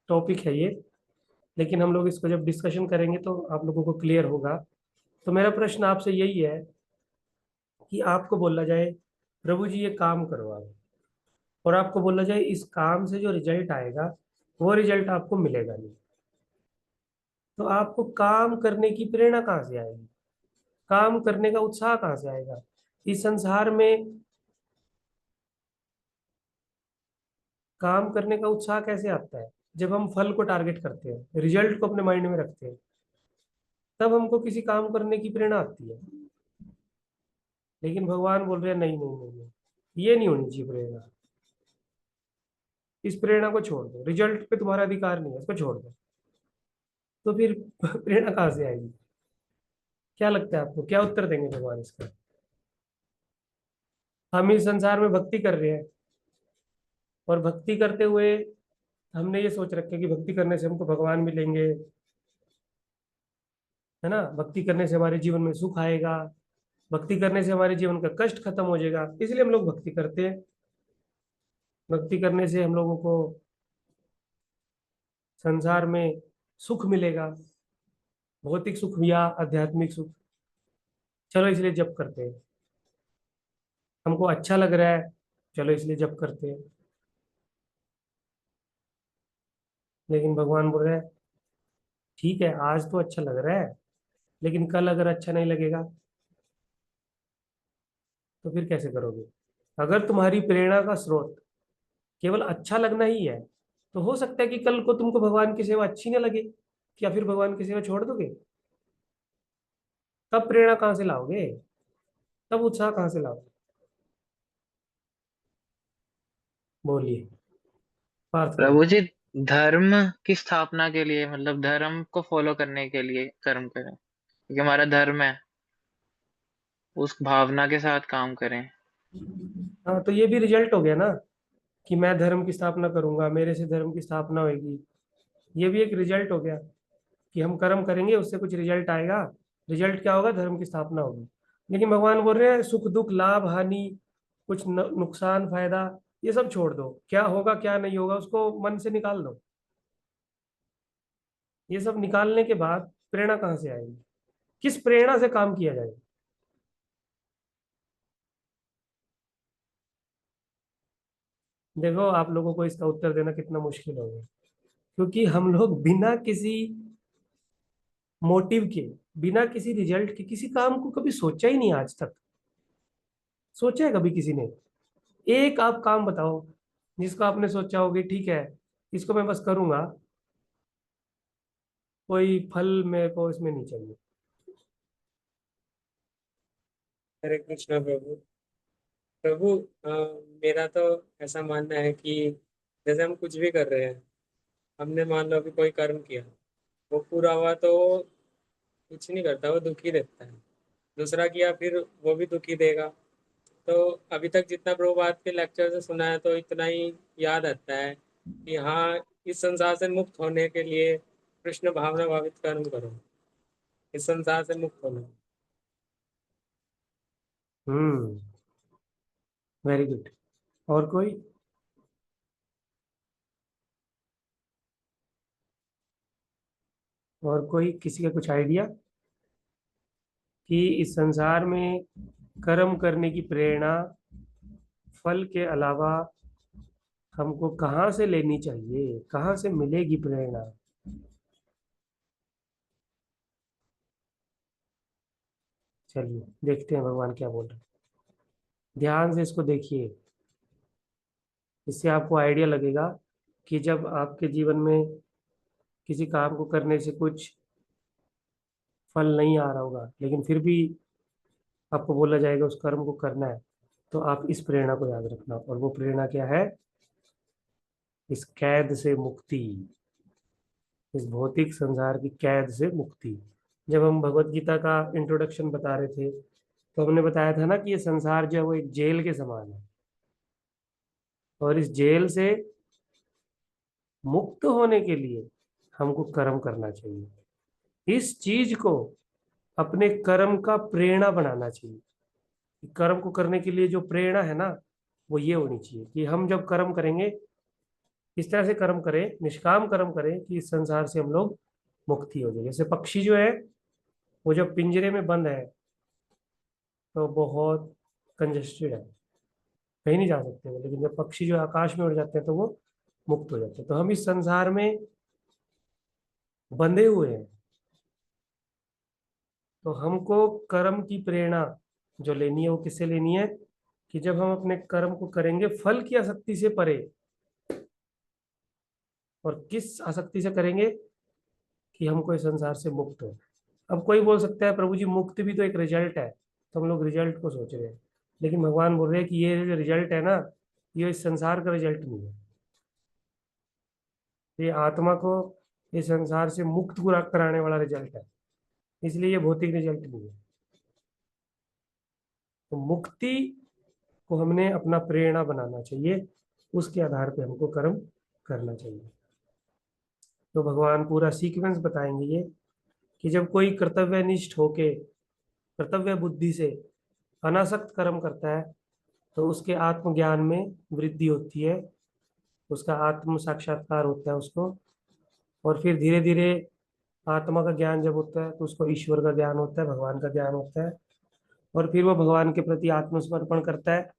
टॉपिक है ये। लेकिन हम लोग इसको जब डिस्कशन करेंगे तो आप लोगों को क्लियर होगा। तो मेरा प्रश्न आपसे यही है कि आपको बोला जाए प्रभु जी ये काम करो आप, और आपको बोला जाए इस काम से जो रिजल्ट आएगा वो रिजल्ट आपको मिलेगा नहीं, तो आपको काम करने की प्रेरणा कहाँ से आएगी? काम करने का उत्साह कहाँ से आएगा? इस संसार में काम करने का उत्साह कैसे आता है? जब हम फल को टारगेट करते हैं, रिजल्ट को अपने माइंड में रखते हैं, तब हमको किसी काम करने की प्रेरणा आती है। लेकिन भगवान बोल रहे हैं नहीं नहीं नहीं नहीं, ये नहीं होनी चाहिए प्रेरणा। इस प्रेरणा को छोड़ दो, रिजल्ट पे तुम्हारा अधिकार नहीं है, इसको छोड़ दो। तो फिर प्रेरणा कहाँ से आएगी? क्या लगता है आपको, क्या उत्तर देंगे भगवान इसका? हम इस संसार में भक्ति कर रहे हैं, और भक्ति करते हुए हमने ये सोच रखा है कि भक्ति करने से हमको भगवान मिलेंगे, है ना, भक्ति करने से हमारे जीवन में सुख आएगा, भक्ति करने से हमारे जीवन का कष्ट खत्म हो जाएगा, इसलिए हम लोग भक्ति करते हैं। भक्ति करने से हम लोगों को संसार में सुख मिलेगा, भौतिक सुख या आध्यात्मिक सुख। चलो इसलिए जप करते हैं। हमको अच्छा लग रहा है, चलो इसलिए जप करते हैं। लेकिन भगवान बोल रहे हैं ठीक है आज तो अच्छा लग रहा है, लेकिन कल अगर अच्छा नहीं लगेगा तो फिर कैसे करोगे? अगर तुम्हारी प्रेरणा का स्रोत केवल अच्छा लगना ही है, तो हो सकता है कि कल को तुमको भगवान की सेवा अच्छी न लगे, या फिर भगवान की सेवा छोड़ दोगे। तब प्रेरणा कहाँ से लाओगे, तब उत्साह कहाँ से लाओगे? बोलिए पार्थ भाई। प्रभु जी, धर्म की स्थापना के लिए मतलब धर्म को फॉलो करने के लिए कर्म करें, क्योंकि हमारा धर्म है, उस भावना के साथ काम करें। हाँ, तो ये भी रिजल्ट हो गया ना, कि मैं धर्म की स्थापना करूंगा, मेरे से धर्म की स्थापना होगी। ये भी एक रिजल्ट हो गया कि हम कर्म करेंगे, उससे कुछ रिजल्ट आएगा। रिजल्ट क्या होगा? धर्म की स्थापना होगी। लेकिन भगवान बोल रहे हैं सुख दुख लाभ हानि, कुछ नुकसान फायदा, ये सब छोड़ दो। क्या होगा क्या नहीं होगा उसको मन से निकाल दो। ये सब निकालने के बाद प्रेरणा कहाँ से आएगी? किस प्रेरणा से काम किया जाएगा? देखो, आप लोगों को इसका उत्तर देना कितना मुश्किल होगा, क्योंकि हम लोग बिना किसी मोटिव के, बिना किसी रिजल्ट के किसी काम को कभी सोचा ही नहीं आज तक। सोचा है कभी किसी ने? एक आप काम बताओ जिसको आपने सोचा होगी ठीक है, इसको मैं बस करूंगा, कोई फल मेरे को इसमें नहीं चाहिए। हरे कृष्णा प्रभु। प्रभु, मेरा तो ऐसा मानना है कि जैसे हम कुछ भी कर रहे हैं, हमने मान लो अभी कोई कर्म किया, वो पूरा हुआ तो कुछ नहीं करता, वो दुखी रहता है। दूसरा किया, फिर वो भी दुखी देगा। तो अभी तक जितना प्रभुपाद के लेक्चर से सुना है तो इतना ही याद आता है कि हाँ, इस संसार से मुक्त होने के लिए कृष्ण भावना भावित कर्म करो, इस संसार से मुक्त होना। हम्म, वेरी गुड। और कोई? और कोई किसी का कुछ आइडिया कि इस संसार में कर्म करने की प्रेरणा फल के अलावा हमको कहाँ से लेनी चाहिए, कहाँ से मिलेगी प्रेरणा? चलिए देखते हैं भगवान क्या बोल रहे हैं। ध्यान से इसको देखिए, इससे आपको आइडिया लगेगा कि जब आपके जीवन में किसी काम को करने से कुछ फल नहीं आ रहा होगा, लेकिन फिर भी आपको बोला जाएगा उस कर्म को करना है, तो आप इस प्रेरणा को याद रखना। और वो प्रेरणा क्या है? इस कैद से मुक्ति, इस भौतिक संसार की कैद से मुक्ति। जब हम भगवत गीता का इंट्रोडक्शन बता रहे थे, तो हमने बताया था ना कि ये संसार जो है वो एक जेल के समान है, और इस जेल से मुक्त होने के लिए हमको कर्म करना चाहिए। इस चीज को अपने कर्म का प्रेरणा बनाना चाहिए। कर्म को करने के लिए जो प्रेरणा है ना, वो ये होनी चाहिए कि हम जब कर्म करेंगे, इस तरह से कर्म करें, निष्काम कर्म करें कि इस संसार से हम लोग मुक्ति हो जाए। जैसे पक्षी जो है, वो जब पिंजरे में बंद है तो बहुत कंजेस्टेड है, कहीं नहीं जा सकते वो। लेकिन जब पक्षी जो आकाश में उड़ जाते हैं तो वो मुक्त हो जाते हैं। तो हम इस संसार में बंधे हुए हैं, तो हमको कर्म की प्रेरणा जो लेनी है वो किससे लेनी है? कि जब हम अपने कर्म को करेंगे फल की आसक्ति से परे। और किस आसक्ति से करेंगे? कि हमको इस संसार से मुक्त हो। अब कोई बोल सकता है प्रभु जी मुक्ति भी तो एक रिजल्ट है, तो हम लोग रिजल्ट को सोच रहे हैं। लेकिन भगवान बोल रहे हैं कि ये जो रिजल्ट है ना, ये इस संसार का रिजल्ट नहीं है। ये आत्मा को इस संसार से मुक्त पूरा कराने वाला रिजल्ट है, इसलिए ये भौतिक रिजल्ट नहीं है। तो मुक्ति को हमने अपना प्रेरणा बनाना चाहिए, उसके आधार पे हमको कर्म करना चाहिए। तो भगवान पूरा सीक्वेंस बताएंगे ये, कि जब कोई कर्तव्यनिष्ठ होके, कर्तव्य बुद्धि से अनासक्त कर्म करता है, तो उसके आत्मज्ञान में वृद्धि होती है, उसका आत्म साक्षात्कार होता है उसको। और फिर धीरे धीरे आत्मा का ज्ञान जब होता है तो उसको ईश्वर का ज्ञान होता है, भगवान का ज्ञान होता है। और फिर वो भगवान के प्रति आत्मसमर्पण करता है,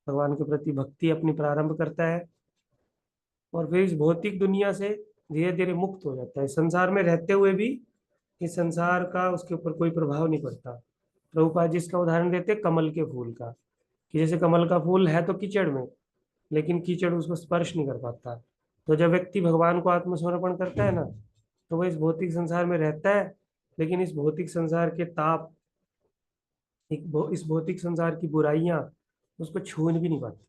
भगवान के प्रति भक्ति अपनी प्रारंभ करता है, और फिर इस भौतिक दुनिया से धीरे धीरे मुक्त हो जाता है। संसार में रहते हुए भी इस संसार का उसके ऊपर कोई प्रभाव नहीं पड़ता। प्रभुपाद जी इसका उदाहरण देते हैं कमल के फूल का, कि जैसे कमल का फूल है तो कीचड़ में, लेकिन कीचड़ उसको स्पर्श नहीं कर पाता। तो जब व्यक्ति भगवान को आत्मसमर्पण करता है ना, तो वह इस भौतिक संसार में रहता है, लेकिन इस भौतिक संसार के ताप, इस भौतिक संसार की बुराइयां उसको छू भी नहीं पाती।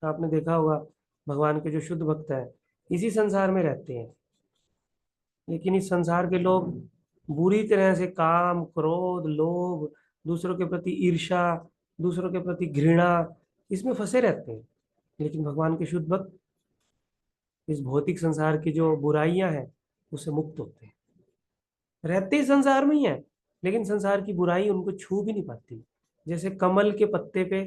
तो आपने देखा होगा, भगवान के जो शुद्ध भक्त हैं इसी संसार में रहते हैं, लेकिन इस संसार के लोग बुरी तरह से काम, क्रोध, लोभ, दूसरों के प्रति ईर्ष्या, दूसरों के प्रति घृणा, इसमें फंसे रहते हैं। लेकिन भगवान के शुद्ध भक्त इस भौतिक संसार की जो बुराइयां हैं उससे मुक्त होते हैं। रहते ही संसार में ही है, लेकिन संसार की बुराई उनको छू भी नहीं पाती। जैसे कमल के पत्ते पे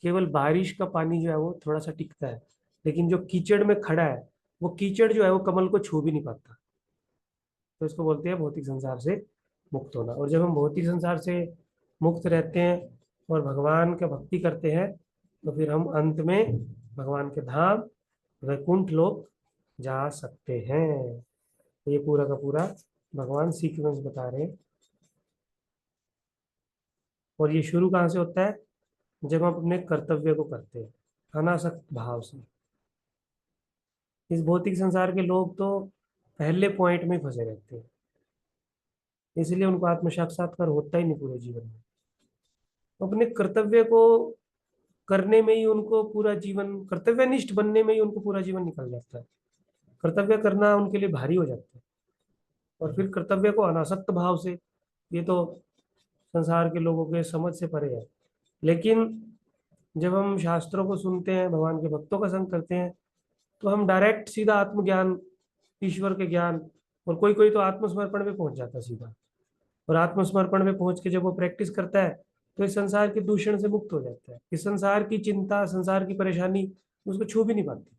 केवल बारिश का पानी जो है वो थोड़ा सा टिकता है, लेकिन जो कीचड़ में खड़ा है वो कीचड़ जो है वो कमल को छू भी नहीं पाता। तो इसको बोलते हैं भौतिक संसार से मुक्त होना। और जब हम भौतिक संसार से मुक्त रहते हैं और भगवान का भक्ति करते हैं, तो फिर हम अंत में भगवान के धाम वैकुंठ लोक जा सकते हैं। ये पूरा का पूरा भगवान सीक्वेंस बता रहे हैं। और ये शुरू कहाँ से होता है? जब हम अपने कर्तव्य को करते हैं अनासक्त भाव से। इस भौतिक संसार के लोग तो पहले पॉइंट में फंसे रहते हैं, इसलिए उनको आत्म साक्षात्कार होता ही नहीं पूरे जीवन में। अपने कर्तव्य को करने में ही उनको पूरा जीवन, कर्तव्यनिष्ठ बनने में ही उनको पूरा जीवन निकल जाता है। कर्तव्य करना उनके लिए भारी हो जाता है। और फिर कर्तव्य को अनासक्त भाव से, ये तो संसार के लोगों के समझ से परे है। लेकिन जब हम शास्त्रों को सुनते हैं, भगवान के भक्तों का संग करते हैं, तो हम डायरेक्ट सीधा आत्मज्ञान, ईश्वर के ज्ञान, और कोई कोई तो आत्मसमर्पण में पहुंच जाता है सीधा। और आत्मसमर्पण में पहुंच के जब वो प्रैक्टिस करता है, तो इस संसार के दूषण से मुक्त हो जाता है। इस संसार की चिंता, संसार की परेशानी उसको छू भी नहीं पाती,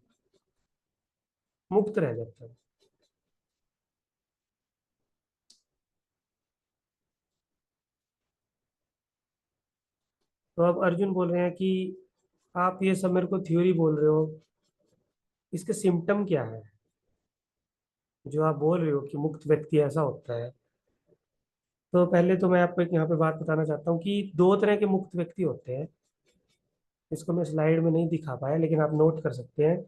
मुक्त रह जाता है। तो अब अर्जुन बोल रहे हैं कि आप ये सब मेरे को थ्योरी बोल रहे हो, इसके सिम्टम क्या है जो आप बोल रहे हो कि मुक्त व्यक्ति ऐसा होता है? तो पहले तो मैं आपको एक यहाँ पे बात बताना चाहता हूँ कि दो तरह के मुक्त व्यक्ति होते हैं। इसको मैं स्लाइड में नहीं दिखा पाया, लेकिन आप नोट कर सकते हैं।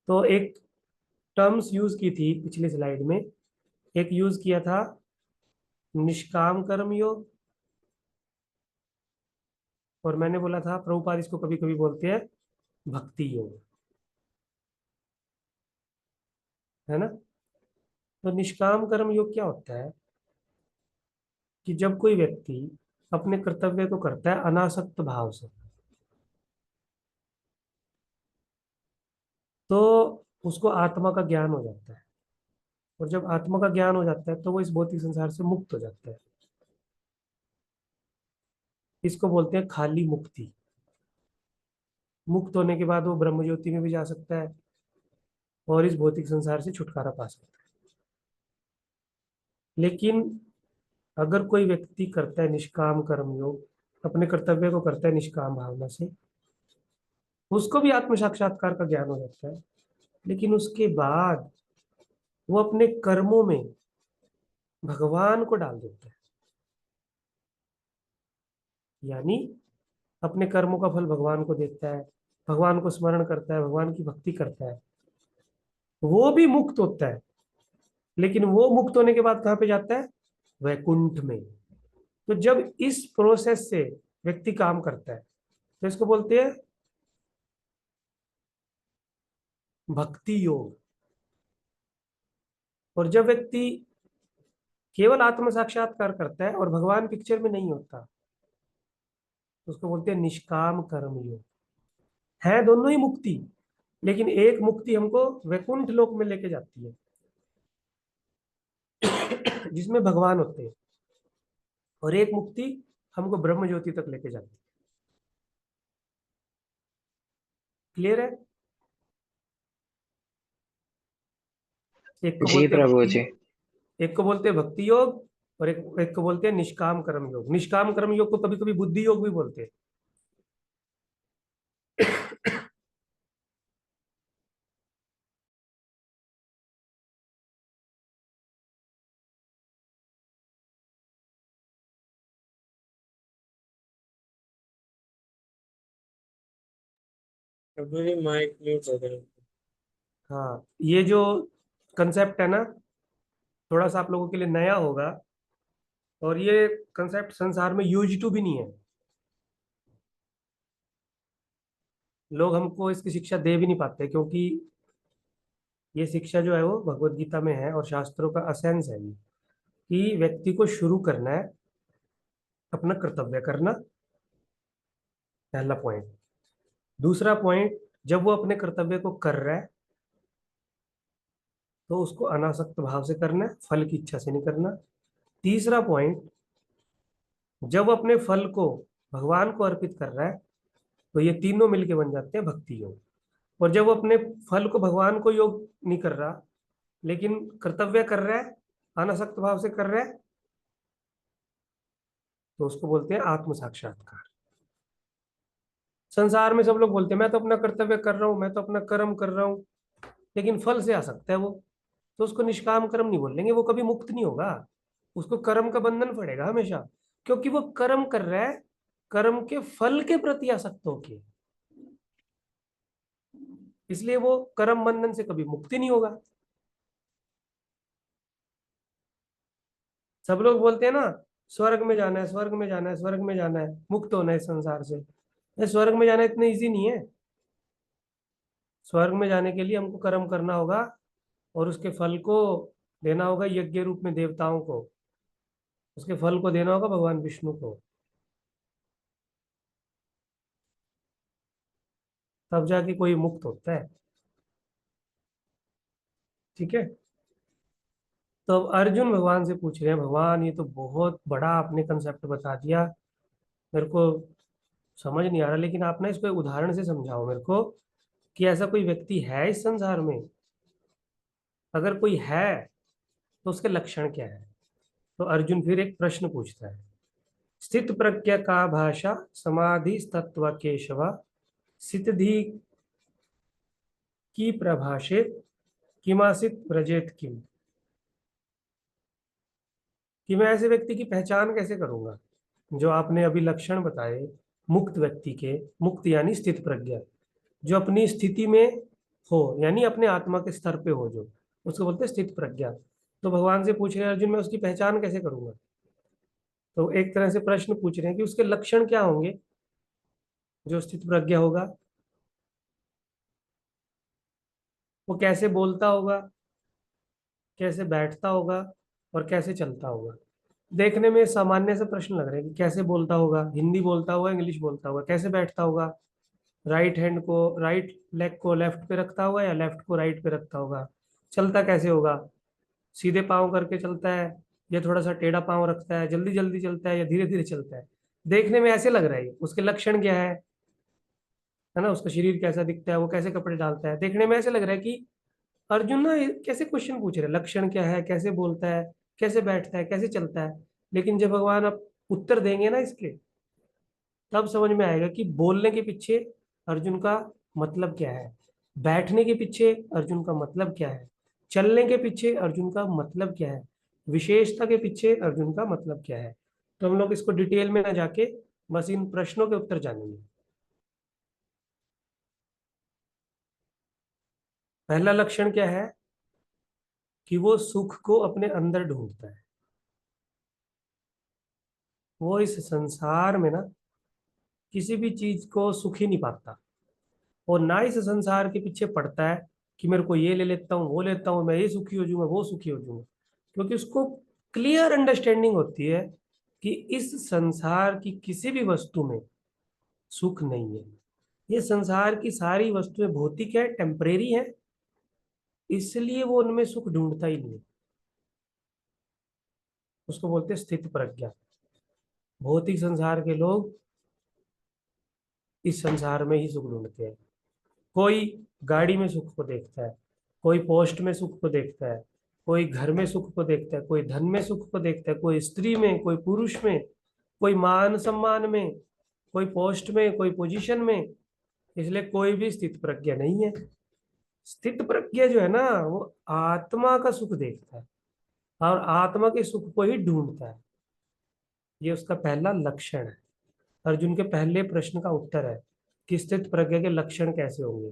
तो एक टर्म्स यूज की थी पिछली स्लाइड में, एक यूज किया था निष्काम कर्म योग, और मैंने बोला था प्रभुपाद इसको कभी कभी बोलते हैं भक्ति योग, है ना? तो निष्काम कर्म योग क्या होता है कि जब कोई व्यक्ति अपने कर्तव्य को करता है अनासक्त भाव से, तो उसको आत्मा का ज्ञान हो जाता है। और जब आत्मा का ज्ञान हो जाता है तो वो इस भौतिक संसार से मुक्त हो जाता है। इसको बोलते हैं खाली मुक्ति। मुक्त होने के बाद वो ब्रह्म ज्योति में भी जा सकता है और इस भौतिक संसार से छुटकारा पा सकता है। लेकिन अगर कोई व्यक्ति करता है निष्काम कर्म योग, अपने कर्तव्य को करता है निष्काम भावना से, उसको भी आत्म साक्षात्कार का ज्ञान हो जाता है। लेकिन उसके बाद वो अपने कर्मों में भगवान को डाल देता है, यानी अपने कर्मों का फल भगवान को देता है, भगवान को स्मरण करता है, भगवान की भक्ति करता है, वो भी मुक्त होता है। लेकिन वो मुक्त होने के बाद कहाँ पे जाता है? वैकुंठ में। तो जब इस प्रोसेस से व्यक्ति काम करता है तो इसको बोलते हैं भक्ति योग। और जब व्यक्ति केवल आत्म साक्षात्कार करता है और भगवान पिक्चर में नहीं होता, तो उसको बोलते हैं निष्काम कर्म योग। है दोनों ही मुक्ति, लेकिन एक मुक्ति हमको वैकुंठ लोक में लेके जाती है जिसमें भगवान होते हैं, और एक मुक्ति हमको ब्रह्म ज्योति तक लेके जाती है। क्लियर है? एक को जी बोलते हैं प्रभु भक्ति, जी। एक को बोलते हैं भक्ति योग, और एक को बोलते हैं निष्काम कर्म योग। निष्काम कर्म योग को कभी कभी बुद्धि योग भी बोलते हैं। प्रभु जी माइक म्यूट हो गया। हाँ, ये जो कंसेप्ट है ना, थोड़ा सा आप लोगों के लिए नया होगा, और ये कंसेप्ट संसार में यूज टू भी नहीं है। लोग हमको इसकी शिक्षा दे भी नहीं पाते, क्योंकि ये शिक्षा जो है वो भगवत गीता में है और शास्त्रों का असेंस है ये, कि व्यक्ति को शुरू करना है अपना कर्तव्य करना, पहला पॉइंट। दूसरा पॉइंट, जब वो अपने कर्तव्य को कर रहा है तो उसको अनासक्त भाव से करना है, फल की इच्छा से नहीं करना। तीसरा पॉइंट, जब अपने फल को भगवान को अर्पित कर रहा है तो ये तीनों मिलके बन जाते हैं भक्ति योग। और जब वो अपने फल को भगवान को योग नहीं कर रहा, लेकिन कर्तव्य कर रहा है, अनासक्त भाव से कर रहा है, तो उसको बोलते हैं आत्म साक्षात्कार। संसार में सब लोग बोलते हैं मैं तो अपना कर्तव्य कर रहा हूँ, मैं तो अपना कर्म कर रहा हूँ, लेकिन फल से आ सकता है वो, तो उसको निष्काम कर्म नहीं बोलेंगे, वो कभी मुक्त नहीं होगा, उसको कर्म का बंधन पड़ेगा हमेशा, क्योंकि वो कर्म कर रहा है कर्म के फल के प्रति आसक्त होके, इसलिए वो कर्म बंधन से कभी मुक्ति नहीं होगा। सब लोग बोलते हैं ना स्वर्ग में जाना है, स्वर्ग में जाना है, स्वर्ग में जाना है, मुक्त होना है इस संसार से। ये स्वर्ग में जाना इतना इजी नहीं है। स्वर्ग में जाने के लिए हमको कर्म करना होगा और उसके फल को देना होगा यज्ञ रूप में देवताओं को, उसके फल को देना होगा भगवान विष्णु को, तब जाके कोई मुक्त होता है। ठीक है, तो अब अर्जुन भगवान से पूछ रहे हैं, भगवान ये तो बहुत बड़ा आपने कंसेप्ट बता दिया, मेरे को समझ नहीं आ रहा, लेकिन आप ना इसको एक उदाहरण से समझाओ मेरे को, कि ऐसा कोई व्यक्ति है इस संसार में, अगर कोई है तो उसके लक्षण क्या है। तो अर्जुन फिर एक प्रश्न पूछता है, स्थित प्रज्ञ का भाषा समाधि तत्व केशव सिद्धि की प्रभाषे किमासित व्रजेत किम। कि मैं ऐसे व्यक्ति की पहचान कैसे करूंगा जो आपने अभी लक्षण बताए मुक्त व्यक्ति के, मुक्त यानी स्थित प्रज्ञा, जो अपनी स्थिति में हो, यानी अपने आत्मा के स्तर पे हो, जो उसको बोलते हैं स्थित प्रज्ञा। तो भगवान से पूछ रहे हैं अर्जुन, मैं उसकी पहचान कैसे करूंगा। तो एक तरह से प्रश्न पूछ रहे हैं कि उसके लक्षण क्या होंगे जो स्थित प्रज्ञा होगा, वो कैसे बोलता होगा, कैसे बैठता होगा, और कैसे चलता होगा। देखने में सामान्य से प्रश्न लग रहे हैं कि कैसे बोलता होगा, हिंदी बोलता होगा, इंग्लिश बोलता होगा, कैसे बैठता होगा, राइट हैंड को, राइट लेग को लेफ्ट पे रखता होगा या लेफ्ट को राइट पे रखता होगा, चलता कैसे होगा, सीधे पाँव करके चलता है या थोड़ा सा टेढ़ा पाँव रखता है, जल्दी जल्दी चलता है या धीरे धीरे चलता है। देखने में ऐसे लग रहा है, उसके लक्षण क्या है ना, उसका शरीर कैसा दिखता है, वो कैसे कपड़े डालता है, देखने में ऐसे लग रहा है कि अर्जुन ना ये कैसे क्वेश्चन पूछ रहे हैं, लक्षण क्या है, कैसे बोलता है, कैसे बैठता है, कैसे चलता है। लेकिन जब भगवान अब उत्तर देंगे ना इसके, तब समझ में आएगा कि बोलने के पीछे अर्जुन का मतलब क्या है, बैठने के पीछे अर्जुन का मतलब क्या है, चलने के पीछे अर्जुन का मतलब क्या है, विशेषता के पीछे अर्जुन का मतलब क्या है। तो हम लोग इसको डिटेल में ना जाके बस इन प्रश्नों के उत्तर जानेंगे। पहला लक्षण क्या है कि वो सुख को अपने अंदर ढूंढता है। वो इस संसार में ना किसी भी चीज को सुख ही नहीं पाता, और ना इस संसार के पीछे पड़ता है कि मेरे को ये ले लेता हूँ, वो लेता हूँ, मैं ये सुखी हो जाऊंगा, वो सुखी हो जाऊंगा। क्योंकि उसको क्लियर अंडरस्टैंडिंग होती है कि इस संसार की किसी भी वस्तु में सुख नहीं है। ये संसार की सारी वस्तुएं भौतिक है, टेम्परेरी है, इसलिए वो उनमें सुख ढूंढता ही नहीं है। उसको बोलते हैं स्थित प्रज्ञा। भौतिक संसार के लोग इस संसार में ही सुख ढूंढते हैं। कोई गाड़ी में सुख को देखता है, कोई पोस्ट में सुख को देखता है, कोई घर में सुख को देखता है, कोई धन में सुख को देखता है, कोई स्त्री में, कोई पुरुष में, कोई मान सम्मान में, कोई पोस्ट में, कोई पोजीशन में। इसलिए कोई भी स्थित प्रज्ञा नहीं है। स्थित प्रज्ञा जो है ना, वो आत्मा का सुख देखता है और आत्मा के सुख को ही ढूंढता है। ये उसका पहला लक्षण है, अर्जुन के पहले प्रश्न का उत्तर है। कि स्थित प्रज्ञ के लक्षण कैसे होंगे,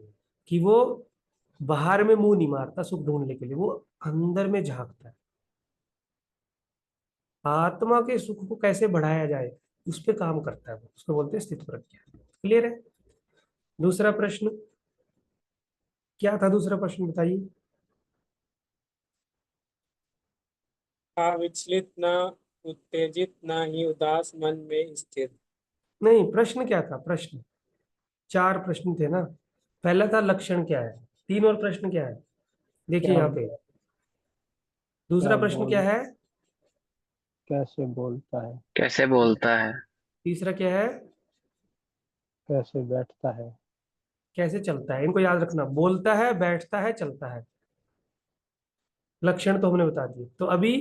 कि वो बाहर में मुंह नहीं मारता सुख ढूंढने के लिए, वो अंदर में झांकता है। आत्मा के सुख को कैसे बढ़ाया जाए उस पे काम करता है वो, उसको बोलते हैं स्थित प्रज्ञा। क्लियर है? दूसरा प्रश्न क्या था? दूसरा प्रश्न बताइए। अविचलित, न उत्तेजित, न ही उदास, मन में स्थिर। नहीं, प्रश्न क्या था? प्रश्न चार प्रश्न थे ना। पहला था लक्षण क्या है, तीन और प्रश्न क्या है देखिए क्या यहाँ पे। दूसरा क्या प्रश्न क्या बोल है? कैसे बोलता है, कैसे बोलता है, तीसरा क्या है? कैसे बैठता है। कैसे चलता है। इनको याद रखना, बोलता है, बैठता है, चलता है। लक्षण तो हमने बता दिए। तो अभी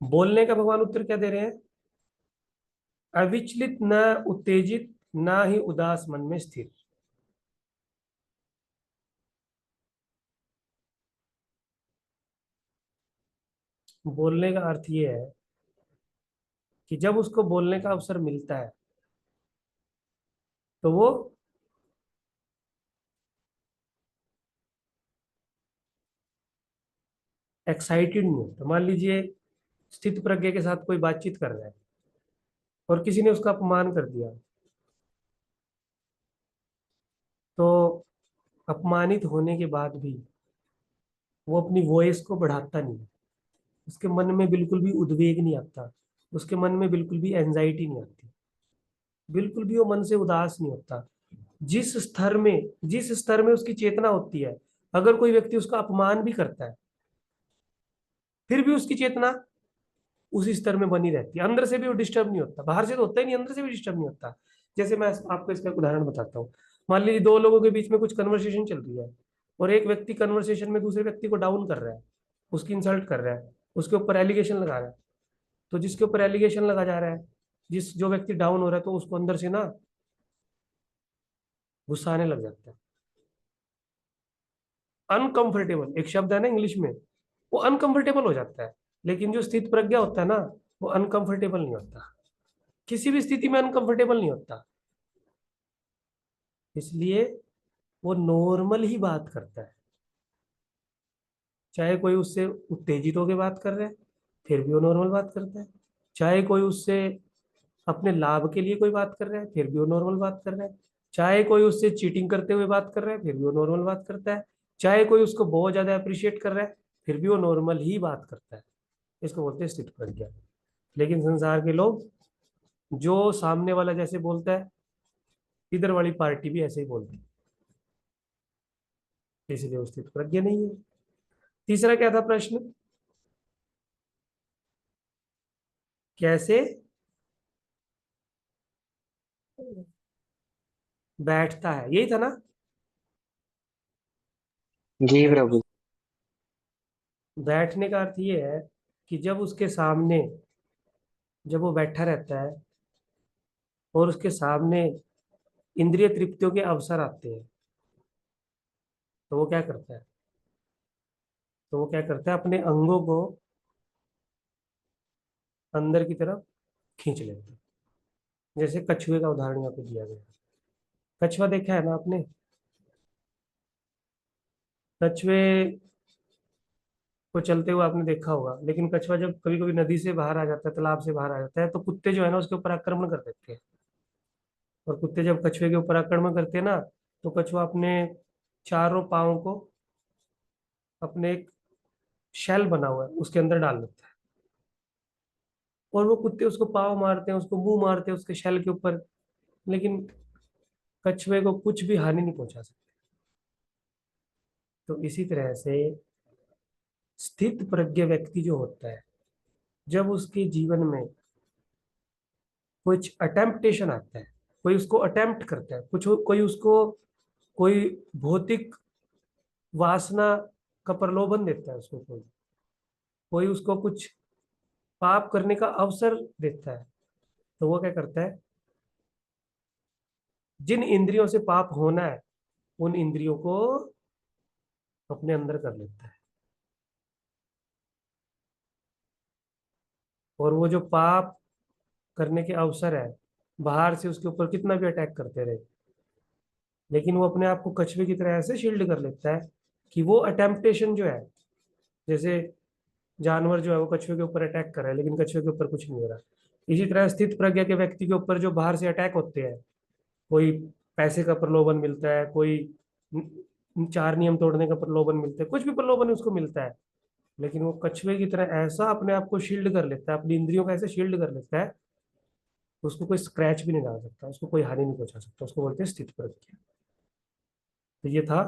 बोलने का भगवान उत्तर क्या दे रहे हैं? अविचलित, न उत्तेजित, न ही उदास, मन में स्थिर। बोलने का अर्थ ये है कि जब उसको बोलने का अवसर मिलता है तो वो एक्साइटेड नहीं होता। मान लीजिए स्थित प्रज्ञ के साथ कोई बातचीत कर रहा है और किसी ने उसका अपमान कर दिया, तो अपमानित होने के बाद भी वो अपनी वॉइस को बढ़ाता नहीं है। उसके मन में बिल्कुल भी उद्वेग नहीं आता, उसके मन में बिल्कुल भी एंजाइटी नहीं आती, बिल्कुल भी वो मन से उदास नहीं होता। जिस स्तर में उसकी चेतना होती है, अगर कोई व्यक्ति उसका अपमान भी करता है फिर भी उसकी चेतना उसी स्तर में बनी रहती है। अंदर से भी वो डिस्टर्ब नहीं होता, बाहर से तो होता ही नहीं, अंदर से भी डिस्टर्ब नहीं होता। जैसे मैं आपको इसका एक उदाहरण बताता हूँ। मान लीजिए दो लोगों के बीच में कुछ कन्वर्सेशन चल रही है और एक व्यक्ति कन्वर्सेशन में दूसरे व्यक्ति को डाउन कर रहा है, उसकी इंसल्ट कर रहा है, उसके ऊपर एलिगेशन लगा रहा है। तो जिसके ऊपर एलिगेशन लगा जा रहा है, जो व्यक्ति डाउन हो रहा है, तो उसको अंदर से ना गुस्सा आने लग जाता है। अनकंफर्टेबल एक शब्द है ना इंग्लिश में, वो अनकंफर्टेबल हो जाता है। लेकिन जो स्थित प्रज्ञा होता है ना, वो अनकंफर्टेबल नहीं होता, किसी भी स्थिति में अनकंफर्टेबल नहीं होता। इसलिए वो नॉर्मल ही बात करता है। चाहे कोई उससे उत्तेजित होकर बात कर रहा है फिर भी वो नॉर्मल बात करता है। चाहे कोई उससे अपने लाभ के लिए कोई बात कर रहा है फिर भी वो नॉर्मल बात कर रहा है। चाहे कोई उससे चीटिंग करते हुए बात कर रहा है फिर भी वो नॉर्मल बात करता है। चाहे कोई उसको बहुत ज्यादा अप्रिशिएट कर रहा है फिर भी वो नॉर्मल ही बात करता है। इसको बोलते हैं स्थित प्रज्ञा। लेकिन संसार के लोग, जो सामने वाला जैसे बोलता है इधर वाली पार्टी भी ऐसे ही बोलती है, इसलिए वो स्थित प्रज्ञा नहीं है। तीसरा क्या था प्रश्न? कैसे बैठता है, यही था ना? जी प्रभु। बैठने का अर्थ ये है कि जब उसके सामने, जब वो बैठा रहता है और उसके सामने इंद्रिय तृप्तियों के अवसर आते हैं, तो वो क्या करता है? अपने अंगों को अंदर की तरफ खींच लेता है। जैसे कछुए का उदाहरण यहाँ पे दिया गया। कछुआ देखा है ना आपने? कछुए को चलते हुए आपने देखा होगा, लेकिन कछुआ जब कभी कभी नदी से बाहर आ जाता है, तालाब से बाहर आ जाता है, तो कुत्ते जो है ना उसके ऊपर आक्रमण कर देते हैं। और कुत्ते जब कछुए के ऊपर आक्रमण करते हैं ना, तो कछुआ अपने चारों पाँव को अपने एक शेल बना हुआ है उसके अंदर डाल देता है, और वो कुत्ते उसको पाँव मारते हैं, उसको मुंह मारते हैं उसके शेल के ऊपर, लेकिन कछुए को कुछ भी हानि नहीं पहुंचा सकते। तो इसी तरह से स्थित प्रज्ञ व्यक्ति जो होता है, जब उसके जीवन में कुछ अटेम्प्टेशन आता है, कोई उसको अटेम्प्ट करता है, कुछ कोई उसको कोई भौतिक वासना का प्रलोभन देता है, उसको कोई कोई उसको कुछ पाप करने का अवसर देता है, तो वो क्या करता है? जिन इंद्रियों से पाप होना है उन इंद्रियों को अपने अंदर कर लेता है। और वो जो पाप करने के अवसर है, बाहर से उसके ऊपर कितना भी अटैक करते रहे, लेकिन वो अपने आप को कछुए की तरह ऐसे शील्ड कर लेता है कि वो अटेम्पटेशन जो है, जैसे जानवर जो है वो कछुए के ऊपर अटैक कर रहा है लेकिन कछुए के ऊपर कुछ नहीं हो रहा, इसी तरह स्थित प्रज्ञा के व्यक्ति के ऊपर जो बाहर से अटैक होते हैं, कोई पैसे का प्रलोभन मिलता है, कोई चार नियम तोड़ने का प्रलोभन मिलता है, कुछ भी प्रलोभन उसको मिलता है, लेकिन वो कछुए की तरह ऐसा अपने आप को शील्ड कर लेता है, अपनी इंद्रियों का ऐसे शील्ड कर लेता है, उसको कोई स्क्रैच भी नहीं डाल सकता, उसको कोई हानि नहीं पहुंचा सकता, उसको बोलते हैं स्थित प्रज्ञा। तो ये था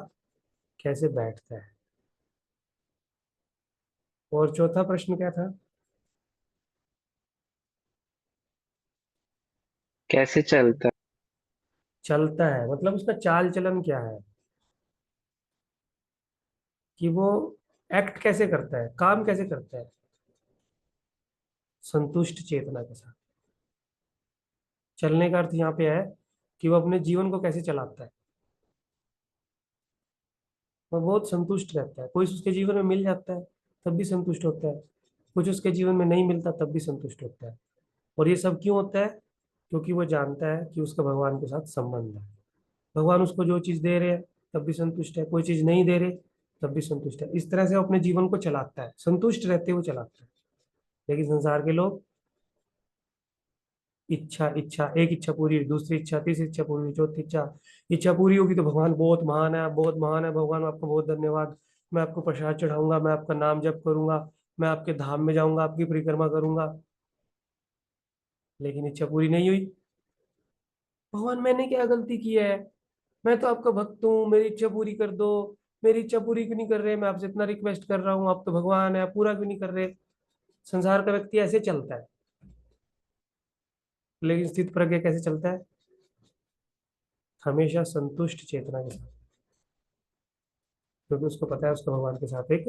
कैसे बैठता है। और चौथा प्रश्न क्या था? कैसे चलता चलता है मतलब उसका चाल चलन क्या है, कि वो एक्ट कैसे करता है, काम कैसे करता है, संतुष्ट चेतना के साथ। चलने का अर्थ यहाँ पे है कि वो अपने जीवन को कैसे चलाता है। वो बहुत संतुष्ट रहता है, कोई उसके जीवन में मिल जाता है तब भी संतुष्ट होता है, कुछ उसके जीवन में नहीं मिलता तब भी संतुष्ट होता है। और ये सब क्यों होता है? क्योंकि वो जानता है कि उसका भगवान के साथ संबंध है। भगवान उसको जो चीज दे रहे हैं तब भी संतुष्ट है, कोई चीज नहीं दे रहे तब भी संतुष्ट है। इस तरह से वो अपने जीवन को चलाता है, संतुष्ट रहते हुए चलाता है। लेकिन संसार के लोग इच्छा इच्छा, एक इच्छा पूरी हुई, दूसरी इच्छा, तीसरी इच्छा पूरी हुई, चौथी इच्छा, इच्छा पूरी होगी तो भगवान बहुत महान है, बहुत महान है भगवान, आपका बहुत धन्यवाद, मैं आपको प्रसाद चढ़ाऊंगा, मैं आपका नाम जप करूंगा, मैं आपके धाम में जाऊंगा, आपकी परिक्रमा करूंगा। लेकिन इच्छा पूरी नहीं हुई। भगवान मैंने क्या गलती की है, मैं तो आपका भक्त हूँ, मेरी इच्छा पूरी कर दो, मेरी इच्छा पूरी क्यों नहीं कर रहे, मैं आपसे इतना रिक्वेस्ट कर रहा हूँ, आप तो भगवान है, आप पूरा क्यों नहीं कर रहे। संसार का व्यक्ति ऐसे चलता है। लेकिन स्थित प्रज्ञ कैसे चलता है? हमेशा संतुष्ट चेतना के साथ, क्योंकि उसको पता है उसका भगवान के साथ एक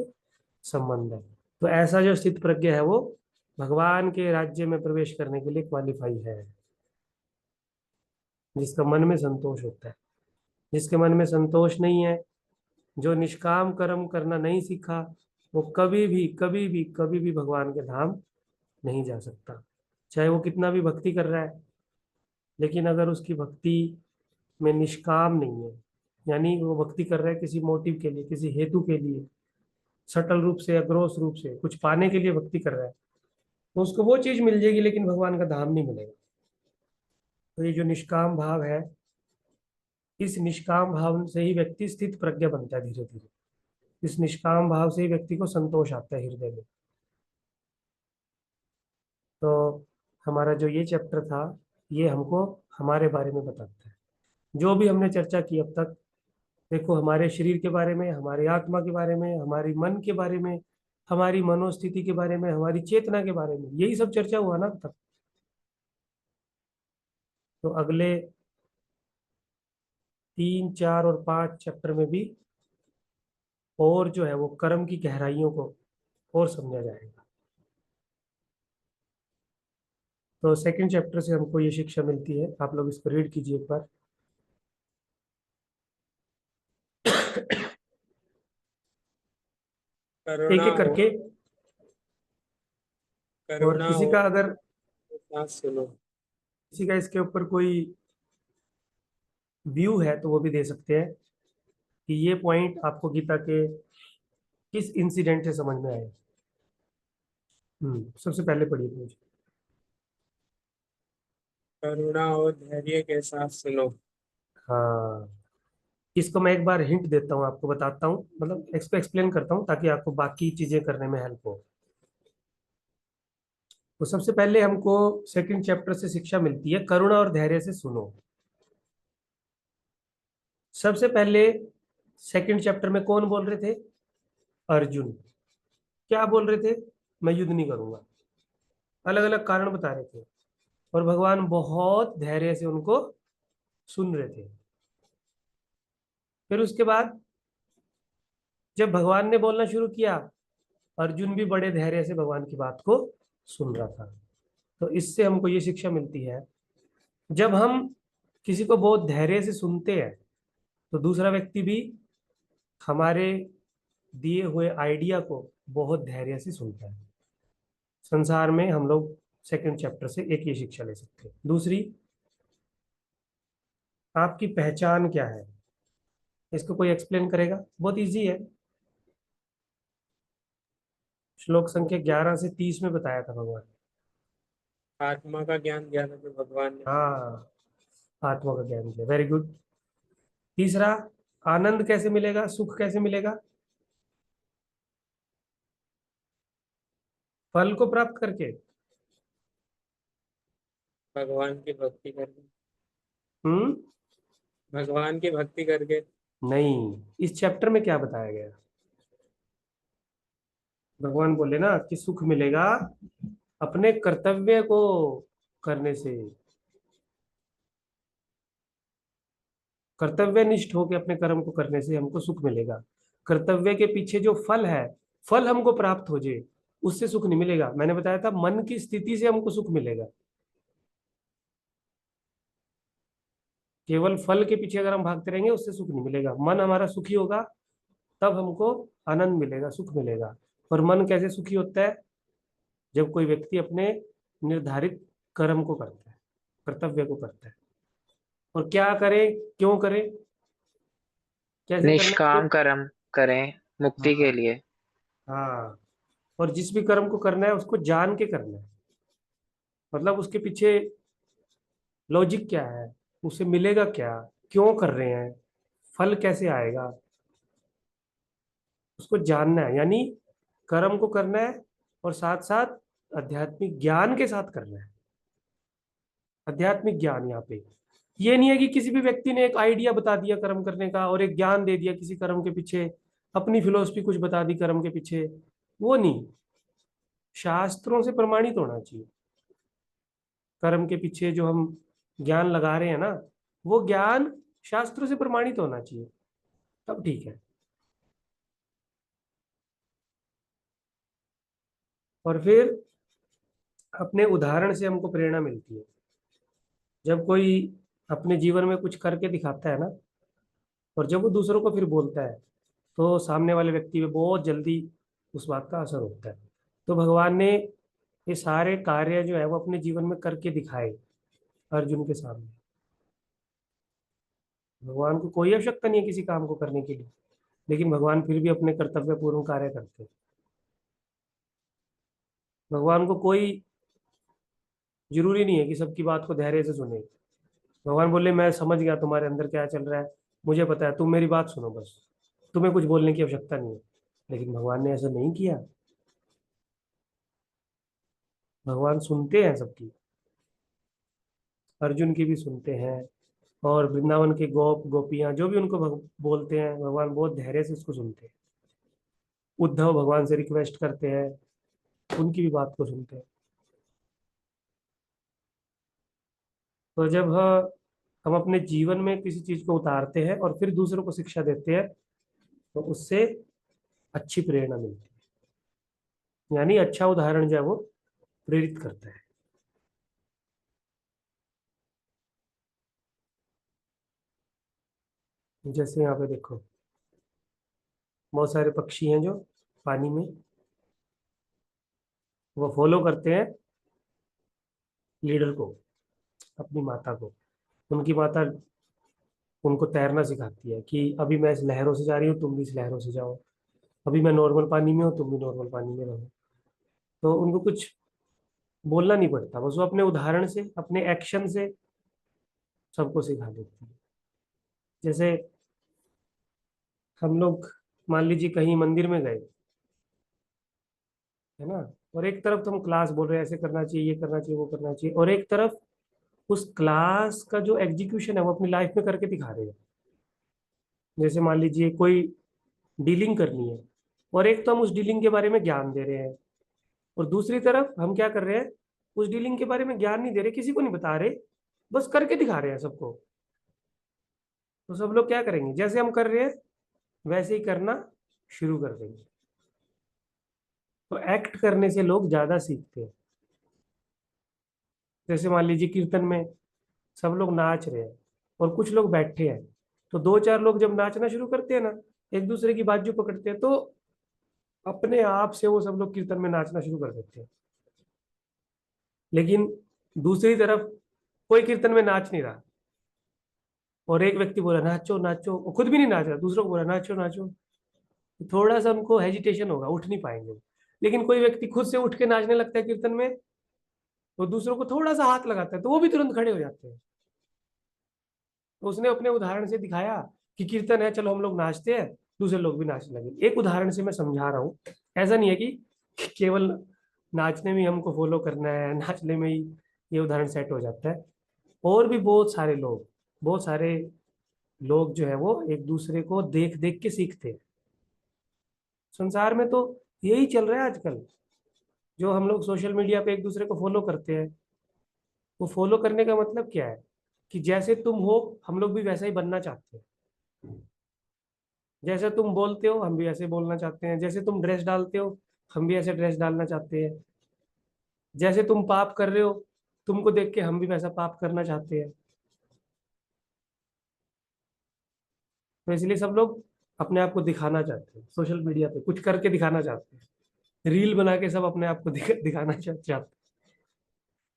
संबंध है। तो ऐसा जो स्थित प्रज्ञ है वो भगवान के राज्य में प्रवेश करने के लिए क्वालिफाई है, जिसका मन में संतोष होता है। जिसके मन में संतोष नहीं है, जो निष्काम कर्म करना नहीं सीखा, वो कभी भी कभी भी कभी भी भगवान के धाम नहीं जा सकता, चाहे वो कितना भी भक्ति कर रहा है। लेकिन अगर उसकी भक्ति में निष्काम नहीं है, यानी वो भक्ति कर रहा है किसी मोटिव के लिए, किसी हेतु के लिए, सटल रूप से या ग्रोस रूप से कुछ पाने के लिए भक्ति कर रहा है, तो उसको वो चीज मिल जाएगी लेकिन भगवान का धाम नहीं मिलेगा। तो ये जो निष्काम भाव है, इस निष्काम भाव से ही व्यक्ति स्थित प्रज्ञ बनता है धीरे धीरे। इस निष्काम भाव से ही व्यक्ति को संतोष आता है हृदय में। तो हमारा जो ये चैप्टर था, ये हमको हमारे बारे में बताता है। जो भी हमने चर्चा की अब तक, देखो हमारे शरीर के बारे में, हमारी आत्मा के बारे में, हमारी मन के बारे में, हमारी मनोस्थिति के बारे में, हमारी चेतना के बारे में, यही सब चर्चा हुआ ना अब तक। तो अगले 3, 4 और 5 चैप्टर में भी और जो है वो कर्म की गहराइयों को और समझा जाएगा। तो सेकंड चैप्टर से हमको ये शिक्षा मिलती है, आप लोग इसको रीड कीजिए एक बार। एक करुणा एक हो, करके। और करुणा किसी हो का अगर सांस सुनो। किसी का इसके ऊपर कोई व्यू है तो वो भी दे सकते हैं कि ये पॉइंट आपको गीता के किस इंसिडेंट से समझ में आए। सबसे पहले पढ़िए मुझे। करुणा और धैर्य के साथ सुनो। हाँ, इसको मैं एक बार हिंट देता हूँ आपको, बताता हूँ, मतलब इसको एक्सप्लेन करता हूँ ताकि आपको बाकी चीजें करने में हेल्प हो। तो सबसे पहले हमको सेकंड चैप्टर से शिक्षा मिलती है, करुणा और धैर्य से सुनो। सबसे पहले सेकंड चैप्टर में कौन बोल रहे थे? अर्जुन। क्या बोल रहे थे? मैं युद्ध नहीं करूंगा। अलग अलग कारण बता रहे थे, और भगवान बहुत धैर्य से उनको सुन रहे थे। फिर उसके बाद जब भगवान ने बोलना शुरू किया, अर्जुन भी बड़े धैर्य से भगवान की बात को सुन रहा था। तो इससे हमको ये शिक्षा मिलती है, जब हम किसी को बहुत धैर्य से सुनते हैं तो दूसरा व्यक्ति भी हमारे दिए हुए आइडिया को बहुत धैर्य से सुनता है। संसार में हम लोग सेकंड चैप्टर से एक ये शिक्षा ले सकते हैं। दूसरी, आपकी पहचान क्या है? इसको कोई एक्सप्लेन करेगा? बहुत इजी है। श्लोक संख्या 11 से 30 में बताया था भगवान। आत्मा का ज्ञान दिया था जो भगवान ने। हाँ, आत्मा का ज्ञान दिया, वेरी गुड। तीसरा, आनंद कैसे मिलेगा, सुख कैसे मिलेगा? फल को प्राप्त करके। भगवान की भक्ति करके। हम्म। भगवान की भक्ति करके। नहीं, इस चैप्टर में क्या बताया गया? भगवान बोले ना कि सुख मिलेगा अपने कर्तव्य को करने से। कर्तव्यनिष्ठ होकर अपने कर्म को करने से हमको सुख मिलेगा। कर्तव्य के पीछे जो फल है, फल हमको प्राप्त हो जाए, उससे सुख नहीं मिलेगा। मैंने बताया था मन की स्थिति से हमको सुख मिलेगा। केवल फल के पीछे अगर हम भागते रहेंगे उससे सुख नहीं मिलेगा। मन हमारा सुखी होगा तब हमको आनंद मिलेगा, सुख मिलेगा। और मन कैसे सुखी होता है? जब कोई व्यक्ति अपने निर्धारित कर्म को करता है, कर्तव्य को करता है। और क्या करे, क्यों करे, कैसे करना चाहिए? निष्काम कर्म करें मुक्ति के हाँ। लिए। हाँ, और जिस भी कर्म को करना है उसको जान के करना है। मतलब उसके पीछे लॉजिक क्या है, उसे मिलेगा क्या, क्यों कर रहे हैं, फल कैसे आएगा, उसको जानना है। यानी कर्म को करना है और साथ साथ आध्यात्मिक ज्ञान के साथ करना है। आध्यात्मिक ज्ञान यहाँ पे ये नहीं है कि किसी भी व्यक्ति ने एक आइडिया बता दिया कर्म करने का और एक ज्ञान दे दिया किसी कर्म के पीछे, अपनी फिलोसफी कुछ बता दी कर्म के पीछे। वो नहीं, शास्त्रों से प्रमाणित होना चाहिए। कर्म के पीछे जो हम ज्ञान लगा रहे हैं ना, वो ज्ञान शास्त्रों से प्रमाणित होना चाहिए, तब ठीक है। और फिर अपने उदाहरण से हमको प्रेरणा मिलती है। जब कोई अपने जीवन में कुछ करके दिखाता है ना, और जब वो दूसरों को फिर बोलता है, तो सामने वाले व्यक्ति पे बहुत जल्दी उस बात का असर होता है। तो भगवान ने ये सारे कार्य जो है वो अपने जीवन में करके दिखाए अर्जुन के सामने। भगवान को कोई आवश्यकता नहीं है किसी काम को करने के लिए, लेकिन भगवान फिर भी अपने कर्तव्य पूर्ण कार्य करते हैं। भगवान को कोई जरूरी नहीं है कि सबकी बात को धैर्य से सुने। भगवान बोले मैं समझ गया तुम्हारे अंदर क्या चल रहा है, मुझे पता है, तुम मेरी बात सुनो बस, तुम्हें कुछ बोलने की आवश्यकता नहीं है। लेकिन भगवान ने ऐसा नहीं किया। भगवान सुनते हैं सबकी, अर्जुन की भी सुनते हैं। और वृंदावन के गोप गोपियां जो भी उनको बोलते हैं, भगवान बहुत धैर्य से उसको सुनते हैं। उद्धव भगवान से रिक्वेस्ट करते हैं, उनकी भी बात को सुनते हैं। तो जब हम अपने जीवन में किसी चीज को उतारते हैं और फिर दूसरों को शिक्षा देते हैं, तो उससे अच्छी प्रेरणा मिलती है। यानी अच्छा उदाहरण जो है वो प्रेरित करता है। जैसे यहाँ पे देखो, बहुत सारे पक्षी हैं जो पानी में, वो फॉलो करते हैं लीडर को, अपनी माता को। उनकी माता उनको तैरना सिखाती है कि अभी मैं इस लहरों से जा रही हूँ, तुम भी इस लहरों से जाओ। अभी मैं नॉर्मल पानी में हूँ, तुम भी नॉर्मल पानी में रहो। तो उनको कुछ बोलना नहीं पड़ता, बस वो अपने उदाहरण से, अपने एक्शन से सबको सिखा देती है। जैसे हम लोग मान लीजिए कहीं मंदिर में गए, है ना, और एक तरफ तो हम क्लास बोल रहे हैं ऐसे करना चाहिए, ये करना चाहिए, वो करना चाहिए, और एक तरफ उस क्लास का जो एग्जीक्यूशन है वो अपनी लाइफ में करके दिखा रहे हैं। जैसे मान लीजिए कोई डीलिंग करनी है, और एक तो हम उस डीलिंग के बारे में ज्ञान दे रहे हैं, और दूसरी तरफ हम क्या कर रहे हैं, उस डीलिंग के बारे में ज्ञान नहीं दे रहे, किसी को नहीं बता रहे, बस करके दिखा रहे हैं सबको। तो सब लोग क्या करेंगे, जैसे हम कर रहे हैं वैसे ही करना शुरू कर देंगे। तो एक्ट करने से लोग ज्यादा सीखते हैं। जैसे मान लीजिए कीर्तन में सब लोग नाच रहे हैं और कुछ लोग बैठे हैं, तो दो चार लोग जब नाचना शुरू करते हैं ना, एक दूसरे की बाजू पकड़ते हैं, तो अपने आप से वो सब लोग कीर्तन में नाचना शुरू कर देते हैं। लेकिन दूसरी तरफ कोई कीर्तन में नाच नहीं रहा, और एक व्यक्ति बोला नाचो नाचो, वो खुद भी नहीं नाच रहा, दूसरों को बोला नाचो नाचो, तो थोड़ा सा उनको हेजिटेशन होगा, उठ नहीं पाएंगे वो। लेकिन कोई व्यक्ति खुद से उठ के नाचने लगता है कीर्तन में, तो दूसरों को थोड़ा सा हाथ लगाता है तो वो भी तुरंत खड़े हो जाते हैं। तो उसने अपने उदाहरण से दिखाया कि कीर्तन है, चलो हम लोग नाचते हैं, दूसरे लोग भी नाचने लगे। एक उदाहरण से मैं समझा रहा हूँ, ऐसा नहीं है कि केवल नाचने में ही हमको फॉलो करना है, नाचने में ही ये उदाहरण सेट हो जाता है। और भी बहुत सारे लोग जो है वो एक दूसरे को देख देख के सीखते हैं। संसार में तो यही चल रहा है आजकल, जो हम लोग सोशल मीडिया पे एक दूसरे को फॉलो करते हैं। वो फॉलो करने का मतलब क्या है कि जैसे तुम हो हम लोग भी वैसा ही बनना चाहते हैं, जैसे तुम बोलते हो हम भी ऐसे बोलना चाहते हैं, जैसे तुम ड्रेस डालते हो हम भी ऐसे ड्रेस डालना चाहते हैं, जैसे तुम पाप कर रहे हो तुमको देख के हम भी वैसा पाप करना चाहते हैं। तो इसलिए सब लोग अपने आप को दिखाना चाहते हैं, सोशल मीडिया पे कुछ करके दिखाना चाहते हैं, रील बना के सब अपने आप को दिखाना चाहते हैं।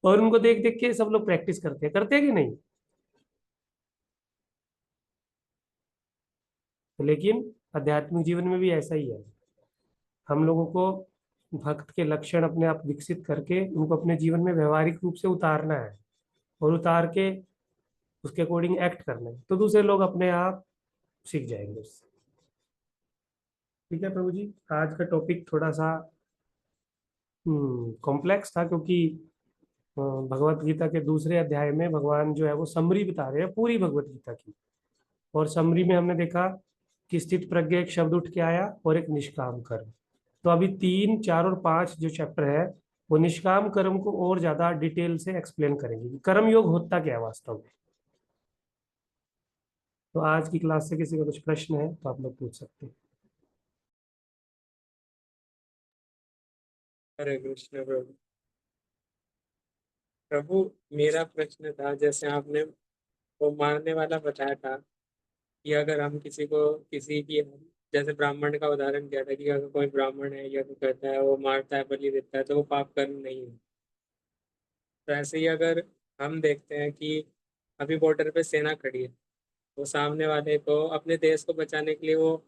और उनको देख देख के सब लोग प्रैक्टिस करते हैं कि नहीं? तो लेकिन आध्यात्मिक जीवन में भी ऐसा ही है, हम लोगों को भक्त के लक्षण अपने आप विकसित करके उनको अपने जीवन में व्यवहारिक रूप से उतारना है, और उतार के उसके अकॉर्डिंग एक्ट करना है, तो दूसरे लोग अपने आप सीख जाएंगे उससे। ठीक है प्रभु जी, आज का टॉपिक थोड़ा सा कॉम्प्लेक्स था, क्योंकि भगवत गीता के दूसरे अध्याय में भगवान जो है वो समरी बता रहे हैं पूरी भगवत गीता की। और समरी में हमने देखा कि स्थित प्रज्ञ एक शब्द उठ के आया और एक निष्काम कर्म। तो अभी 3, 4 और 5 जो चैप्टर है वो निष्काम कर्म को और ज्यादा डिटेल से एक्सप्लेन करेंगे कि कर्म योग होता क्या है वास्तव में। तो आज की क्लास से किसी का कुछ प्रश्न है तो आप लोग पूछ सकते हैं। हरे कृष्ण प्रभु। प्रभु मेरा प्रश्न था, जैसे आपने वो मारने वाला बताया था कि अगर हम किसी को किसी की, जैसे ब्राह्मण का उदाहरण दिया था कि अगर कोई ब्राह्मण है या तो कहता है वो मारता है बलि देता है तो वो पाप कर्म नहीं है। तो ऐसे ही अगर हम देखते हैं कि अभी बॉर्डर पे सेना खड़ी है, वो सामने वाले को अपने देश को बचाने के लिए वो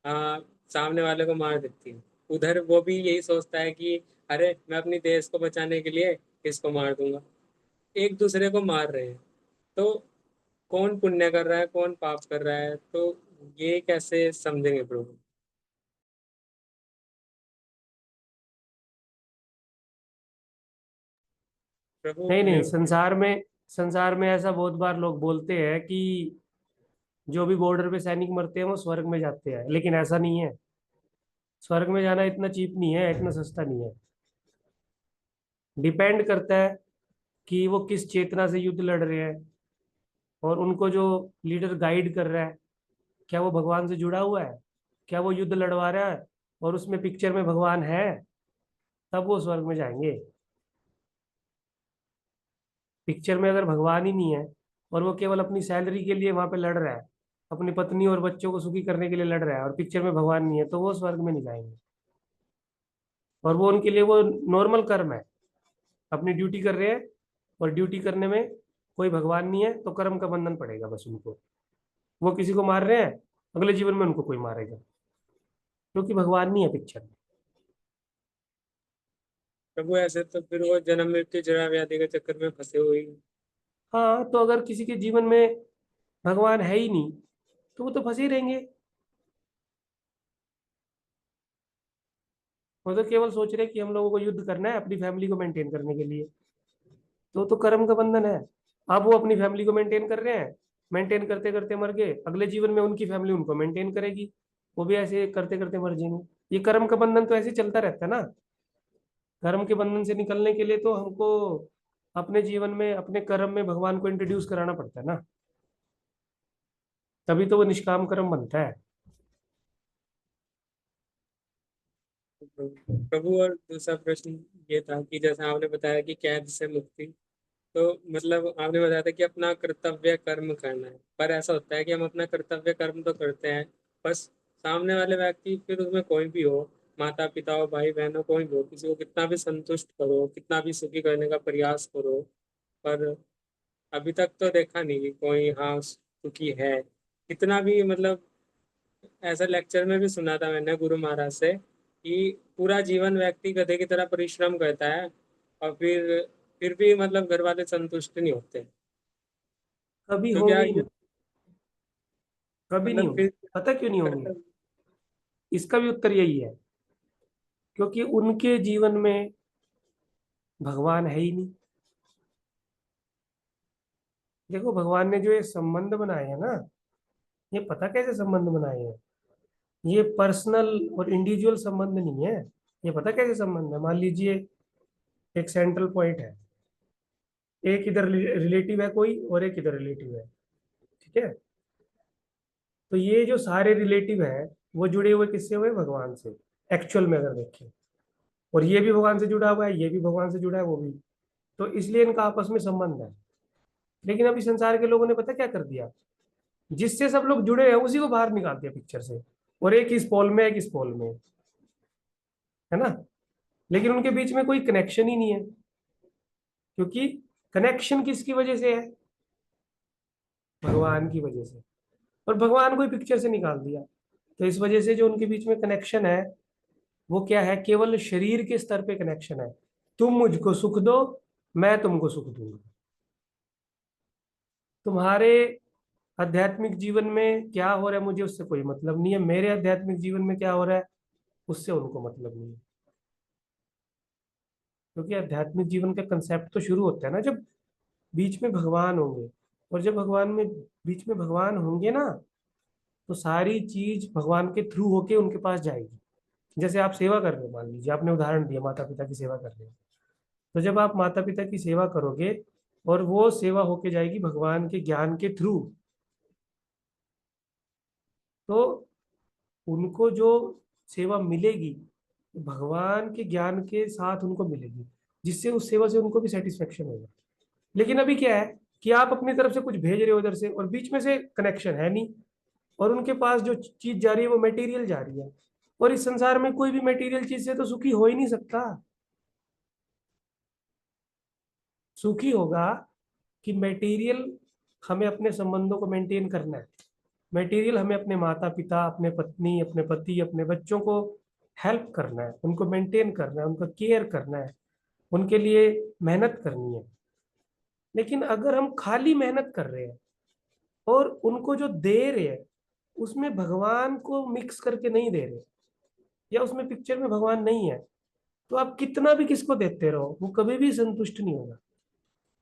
सामने वाले को मार देती है। उधर वो भी यही सोचता है कि अरे मैं अपनी देश को बचाने के लिए इसको मार दूंगा। एक दूसरे को मार रहे हैं, तो कौन पुण्य कर रहा है कौन पाप कर रहा है, तो ये कैसे समझेंगे प्रभु? प्रभु नहीं नहीं, मैं संसार में ऐसा बहुत बार लोग बोलते हैं कि जो भी बॉर्डर पे सैनिक मरते हैं वो स्वर्ग में जाते हैं, लेकिन ऐसा नहीं है। स्वर्ग में जाना इतना चीप नहीं है, इतना सस्ता नहीं है। डिपेंड करता है कि वो किस चेतना से युद्ध लड़ रहे हैं, और उनको जो लीडर गाइड कर रहा है क्या वो भगवान से जुड़ा हुआ है, क्या वो युद्ध लड़वा रहा है और उसमें पिक्चर में भगवान है, तब वो स्वर्ग में जाएंगे। पिक्चर में अगर भगवान ही नहीं है और वो केवल अपनी सैलरी के लिए वहां पे लड़ रहा है, अपनी पत्नी और बच्चों को सुखी करने के लिए लड़ रहा है, और पिक्चर में भगवान नहीं है, तो वो स्वर्ग में नहीं जाएंगे। और वो उनके लिए वो नॉर्मल कर्म है, अपनी ड्यूटी कर रहे हैं, और ड्यूटी करने में कोई भगवान नहीं है तो कर्म का बंधन पड़ेगा बस उनको। वो किसी को मार रहे हैं, अगले जीवन में उनको कोई मारेगा, क्योंकि भगवान नहीं है पिक्चर में। प्रभु ऐसे तो फिर वो जन्म मृत्यु जरा व्याधि के चक्कर में फंसे हुए हैं। हाँ, तो अगर किसी के जीवन में भगवान है ही नहीं तो वो तो फंसे ही रहेंगे। वो तो केवल सोच रहे कि हम लोगों को युद्ध करना है अपनी फैमिली को मेंटेन करने के लिए, तो कर्म का बंधन है। अब वो अपनी फैमिली को मेंटेन कर रहे हैं, मेंटेन करते करते मर गए, अगले जीवन में उनकी फैमिली उनको मेंटेन करेगी, वो भी ऐसे करते करते मर जाएंगे। ये कर्म का बंधन तो ऐसे चलता रहता है ना। कर्म के बंधन से निकलने के लिए तो हमको अपने जीवन में अपने कर्म में भगवान को इंट्रोड्यूस कराना पड़ता है ना, तभी तो वो निष्काम कर्म बनता है। प्रभु और दूसरा प्रश्न ये था कि जैसे आपने बताया कि कैद से मुक्ति, तो मतलब आपने बताया था कि अपना कर्तव्य कर्म करना है, पर ऐसा होता है कि हम अपना कर्तव्य कर्म तो करते हैं, बस सामने वाले व्यक्ति फिर उसमें कोई भी हो, माता पिता हो भाई बहन हो कोई भी हो, किसी को कितना भी संतुष्ट करो कितना भी सुखी करने का प्रयास करो, पर अभी तक तो देखा नहीं कि कोई हाँ दुखी है। कितना भी मतलब ऐसा लेक्चर में भी सुना था मैंने गुरु महाराज से कि पूरा जीवन व्यक्ति गधे की तरह परिश्रम करता है और फिर भी मतलब घर वाले संतुष्ट नहीं होते। कभी तो क्या होंगे ही ये नहीं, कभी नहीं मतलब होंगे। फिर पता क्यों नहीं होंगे? मतलब इसका भी उत्तर यही है, क्योंकि उनके जीवन में भगवान है ही नहीं। देखो, भगवान ने जो ये संबंध बनाए हैं ना, ये पता कैसे संबंध बनाए हैं? ये पर्सनल और इंडिविजुअल संबंध नहीं है। ये पता कैसे संबंध है? मान लीजिए एक सेंट्रल पॉइंट है, एक इधर रिलेटिव है कोई और एक इधर रिलेटिव है, ठीक है? तो ये जो सारे रिलेटिव है वो जुड़े हुए किससे हुए? भगवान से, एक्चुअल में अगर देखें। और ये भी भगवान से जुड़ा हुआ है, ये भी भगवान से जुड़ा है, वो भी। तो इसलिए इनका आपस में संबंध है। लेकिन अभी संसार के लोगों ने पता क्या कर दिया? जिससे सब लोग जुड़े हैं उसी को बाहर निकाल दिया पिक्चर से, और एक इस पोल में, एक इस पोल में, है ना? लेकिन उनके बीच में कोई कनेक्शन ही नहीं है, क्योंकि कनेक्शन किसकी वजह से है? भगवान की वजह से। और भगवान को ही पिक्चर से निकाल दिया। तो इस वजह से जो उनके बीच में कनेक्शन है वो क्या है? केवल शरीर के स्तर पे कनेक्शन है। तुम मुझको सुख दो, मैं तुमको सुख दूंगा। तुम्हारे आध्यात्मिक जीवन में क्या हो रहा है मुझे उससे कोई मतलब नहीं है, मेरे आध्यात्मिक जीवन में क्या हो रहा है उससे उनको मतलब नहीं है। क्योंकि आध्यात्मिक जीवन का कंसेप्ट तो शुरू होता है ना जब बीच में भगवान होंगे। और जब भगवान में बीच में भगवान होंगे ना, तो सारी चीज भगवान के थ्रू होके उनके पास जाएगी। जैसे आप सेवा कर रहे हो, मान लीजिए आपने उदाहरण दिया माता पिता की सेवा कर रहे हो। तो जब आप माता पिता की सेवा करोगे और वो सेवा होके जाएगी भगवान के ज्ञान के थ्रू, तो उनको जो सेवा मिलेगी भगवान के ज्ञान के साथ उनको मिलेगी, जिससे उस सेवा से उनको भी सेटिस्फेक्शन होगा। लेकिन अभी क्या है कि आप अपनी तरफ से कुछ भेज रहे हो उधर से, और बीच में से कनेक्शन है नहीं, और उनके पास जो चीज जा रही है वो मटेरियल जा रही है। और इस संसार में कोई भी मटेरियल चीज से तो सुखी हो ही नहीं सकता। सुखी होगा कि मटेरियल हमें अपने संबंधों को मेंटेन करना है। मटेरियल हमें अपने माता पिता, अपने पत्नी, अपने पति, अपने बच्चों को हेल्प करना है, उनको मेंटेन करना है, उनका केयर करना है, उनके लिए मेहनत करनी है। लेकिन अगर हम खाली मेहनत कर रहे हैं और उनको जो दे रहे हैं उसमें भगवान को मिक्स करके नहीं दे रहे, या उसमें पिक्चर में भगवान नहीं है, तो आप कितना भी किसको देते रहो वो कभी भी संतुष्ट नहीं होगा।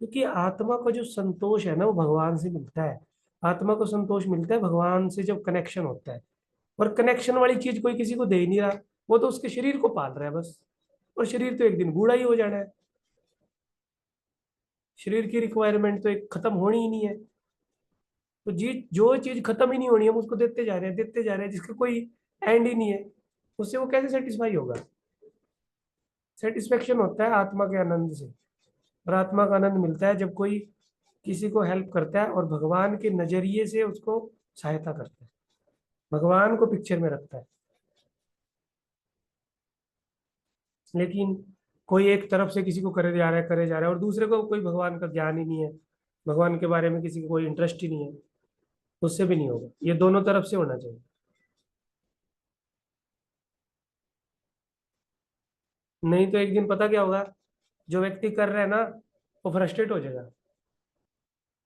क्योंकि आत्मा का जो संतोष है ना वो भगवान से मिलता है। आत्मा को संतोष मिलता है भगवान से जब कनेक्शन होता है। और कनेक्शन वाली चीज कोई किसी को दे ही नहीं रहा, वो तो उसके शरीर को पाल रहा है बस। और शरीर तो एक दिन बूढ़ा ही हो जाना है। शरीर की रिक्वायरमेंट तो एक खत्म होनी ही नहीं है। तो जी जो चीज खत्म ही नहीं होनी है हम उसको देते जा रहे हैं, देते जा रहे हैं, जिसका कोई एंड ही नहीं है। उससे वो कैसे सेटिस्फाई होगा? सेटिस्फेक्शन होता है आत्मा के आनंद से। और आत्मा का आनंद मिलता है जब कोई किसी को हेल्प करता है और भगवान के नजरिए से उसको सहायता करता है, भगवान को पिक्चर में रखता है। लेकिन कोई एक तरफ से किसी को करे जा रहा है, करे जा रहा है, और दूसरे को कोई भगवान का ज्ञान ही नहीं है, भगवान के बारे में किसी को कोई इंटरेस्ट ही नहीं है, उससे भी नहीं होगा। ये दोनों तरफ से होना चाहिए। नहीं तो एक दिन पता क्या होगा, जो व्यक्ति कर रहा है ना वो फ्रस्ट्रेट हो जाएगा,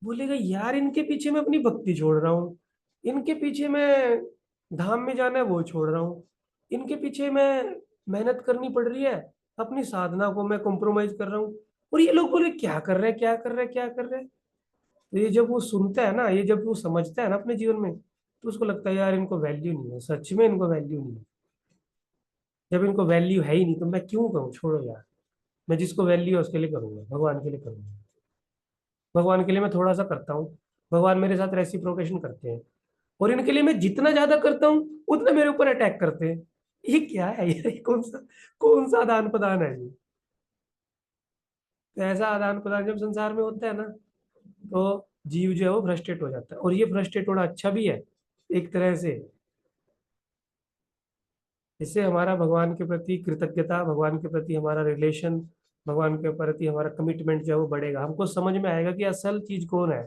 बोलेगा यार इनके पीछे मैं अपनी भक्ति छोड़ रहा हूँ, इनके पीछे मैं धाम में जाना है वो छोड़ रहा हूँ, इनके पीछे मैं मेहनत करनी पड़ रही है, अपनी साधना को मैं कॉम्प्रोमाइज कर रहा हूँ, और ये लोग बोले क्या कर रहे हैं, क्या कर रहे हैं, क्या कर रहे हैं। तो ये जब वो सुनता है ना, ये जब वो समझता है ना अपने जीवन में, तो उसको लगता है यार इनको वैल्यू नहीं है, सच में इनको वैल्यू नहीं है। जब इनको वैल्यू है ही नहीं तो मैं क्यों करूँ, छोड़ो यार। मैं जिसको वैल्यू है उसके लिए करूंगा, भगवान के लिए करूंगा। भगवान के लिए मैं थोड़ा सा करता हूँ, भगवान मेरे साथ रेसिप्रोकेशन करते हैं। और इनके लिए मैं जितना ज्यादा करता हूँ उतना मेरे ऊपर अटैक करते हैं। ये क्या है यार, ये कौन सा आदान प्रदान है ये? तो ऐसा आदान प्रदान जब संसार में होता है ना, तो जीव जो है वो फ्रस्ट्रेट हो जाता है। और ये फ्रस्ट्रेट होना अच्छा भी है एक तरह से। इससे हमारा भगवान के प्रति कृतज्ञता, भगवान के प्रति हमारा रिलेशन, भगवान के प्रति हमारा कमिटमेंट जो है वो बढ़ेगा। हमको समझ में आएगा कि असल चीज कौन है।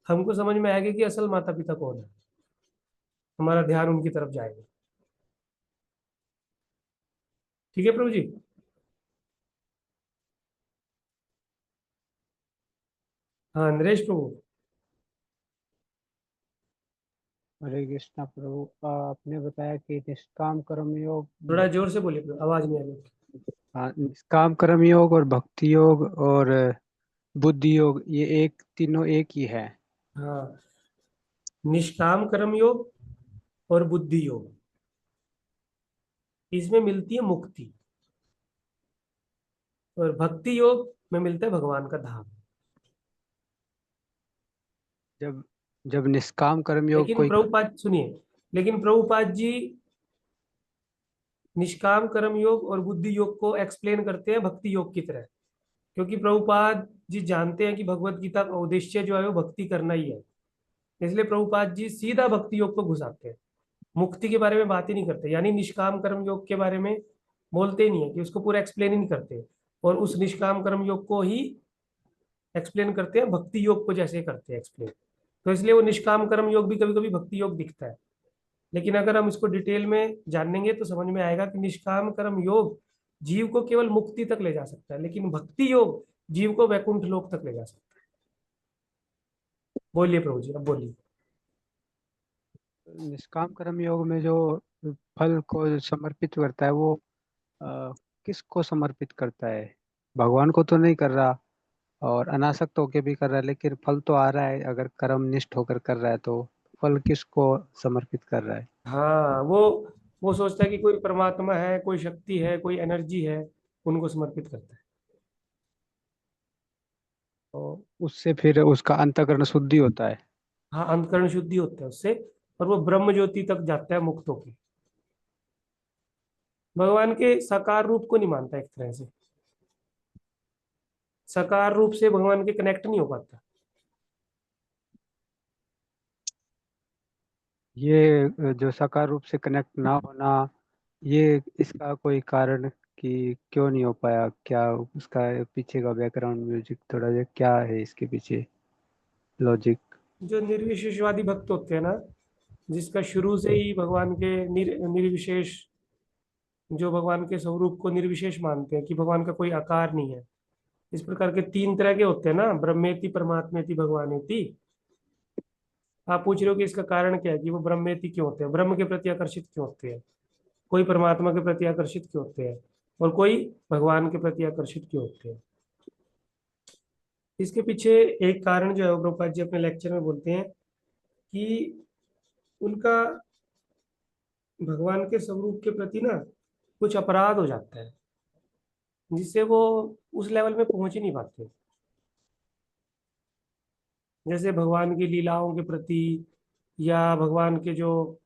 हमको समझ में आएगा कि असल माता पिता कौन है, हमारा ध्यान उनकी तरफ जाएगा। ठीक है प्रभु जी। हाँ नरेश प्रभु। हरे कृष्णा प्रभु। आपने बताया कि निष्काम कर्म योग, थोड़ा जोर से बोलिए प्रभु, आवाज नहीं आ रही। निष्काम कर्म योग और भक्ति योग और बुद्धि योग, ये एक तीनों एक ही है। हाँ, निष्काम कर्म योग और बुद्धि योग, इसमें मिलती है मुक्ति, और भक्ति योग में मिलता है भगवान का धाम। जब जब निष्काम कर्म योग लेकिन कोई प्रभुपाद सुनिए, लेकिन प्रभुपाद जी निष्काम कर्म योग और बुद्धि योग को एक्सप्लेन करते हैं भक्ति योग की तरह, क्योंकि प्रभुपाद जी जानते हैं कि भगवत गीता का उद्देश्य जो है वो भक्ति करना ही है। इसलिए प्रभुपाद जी सीधा भक्ति योग को घुसाते हैं, मुक्ति के बारे में बात ही नहीं करते, यानी निष्काम कर्म योग के बारे में बोलते ही नहीं है, कि उसको पूरा एक्सप्लेन ही नहीं करते, और उस निष्काम कर्म योग को ही एक्सप्लेन करते हैं भक्ति योग को जैसे करते हैं एक्सप्लेन। तो इसलिए वो निष्काम कर्म योग भी कभी कभी भक्ति योग दिखता है। लेकिन अगर हम इसको डिटेल में जानेंगे तो समझ में आएगा कि निष्काम कर्म योग जीव को केवल मुक्ति तक ले जा सकता है, लेकिन भक्ति योग जीव को वैकुंठ लोक तक ले जा सकता है। बोलिए प्रभु जी, अब बोलिए। निष्काम कर्म योग में जो फल को समर्पित करता है वो किसको समर्पित करता है? भगवान को तो नहीं कर रहा, और अनासक्त होके भी कर रहा है, लेकिन फल तो आ रहा है। अगर कर्म निष्ठ होकर कर रहा है तो फल किसको समर्पित कर रहा है? हाँ, वो सोचता है कि कोई परमात्मा है, कोई शक्ति है, कोई एनर्जी है, उनको समर्पित करता है। तो उससे फिर उसका अंतःकरण शुद्धि होता है। हाँ, अंतकरण शुद्धि होता है उससे, और वो ब्रह्म ज्योति तक जाता है मुक्त होके। भगवान के साकार रूप को नहीं मानता एक तरह से, साकार रूप से भगवान के कनेक्ट नहीं हो पाता। ये जो साकार रूप से कनेक्ट ना होना, ये इसका कोई कारण कि क्यों नहीं हो पाया? क्या उसका पीछे का बैकग्राउंड म्यूजिक थोड़ा जा क्या है इसके पीछे लॉजिक? जो निर्विशेषवादी भक्त होते हैं ना, जिसका शुरू से ही भगवान के निर्विशेष, जो भगवान के स्वरूप को निर्विशेष मानते हैं कि भगवान का कोई आकार नहीं है, इस प्रकार के तीन तरह के होते हैं ना, ब्रह्मेति परमात्मेति भगवानेति। आप पूछ रहे हो कि इसका कारण क्या है, कि वो ब्रह्मेति क्यों होते हैं, ब्रह्म के प्रति आकर्षित क्यों होते हैं, कोई परमात्मा के प्रति आकर्षित क्यों होते हैं, और कोई भगवान के प्रति आकर्षित क्यों होते हैं। इसके पीछे एक कारण जो है वो प्रभुपाद जी अपने लेक्चर में बोलते हैं कि उनका भगवान के स्वरूप के प्रति ना कुछ अपराध हो जाता है, जिससे वो उस लेवल में पहुंच ही नहीं पाते। जैसे भगवान की लीलाओं के प्रति, या भगवान के जो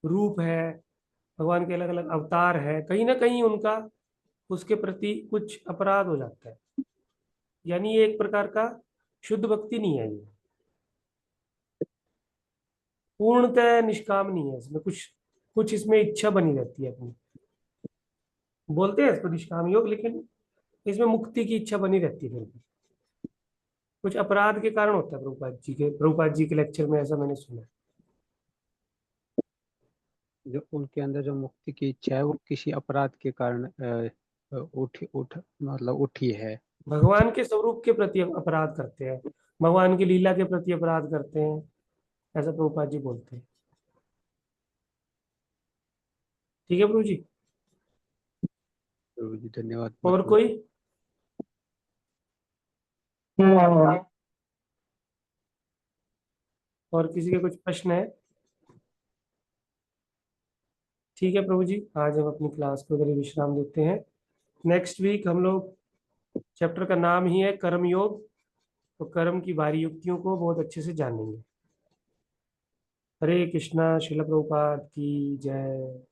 रूप है, भगवान के अलग अलग अवतार है, कहीं ना कहीं उनका उसके प्रति कुछ अपराध हो जाता है। यानी ये एक प्रकार का शुद्ध भक्ति नहीं है, ये पूर्णतः निष्काम नहीं है, इसमें कुछ कुछ इसमें इच्छा बनी रहती है अपनी। बोलते हैं इसको निष्काम योग, लेकिन इसमें मुक्ति की इच्छा बनी रहती है फिर भी। कुछ अपराध के कारण होता है, प्रभुपाद जी के लेक्चर में ऐसा मैंने सुना है। जो उनके अंदर जो मुक्ति की इच्छा है वो किसी अपराध के कारण उठी है। भगवान के स्वरूप के प्रति अपराध करते हैं, भगवान की लीला के प्रति अपराध करते हैं, ऐसा प्रभुपाद जी बोलते हैं। ठीक है प्रभु जी। प्रभु जी धन्यवाद। और कोई? और किसी के कुछ प्रश्न है? ठीक है प्रभु जी, आज हम अपनी क्लास को इधर ही विश्राम देते हैं। नेक्स्ट वीक हम लोग, चैप्टर का नाम ही है कर्म योग, तो कर्म की बारी युक्तियों को बहुत अच्छे से जानेंगे। हरे कृष्णा, श्रील प्रभुपाद की जय।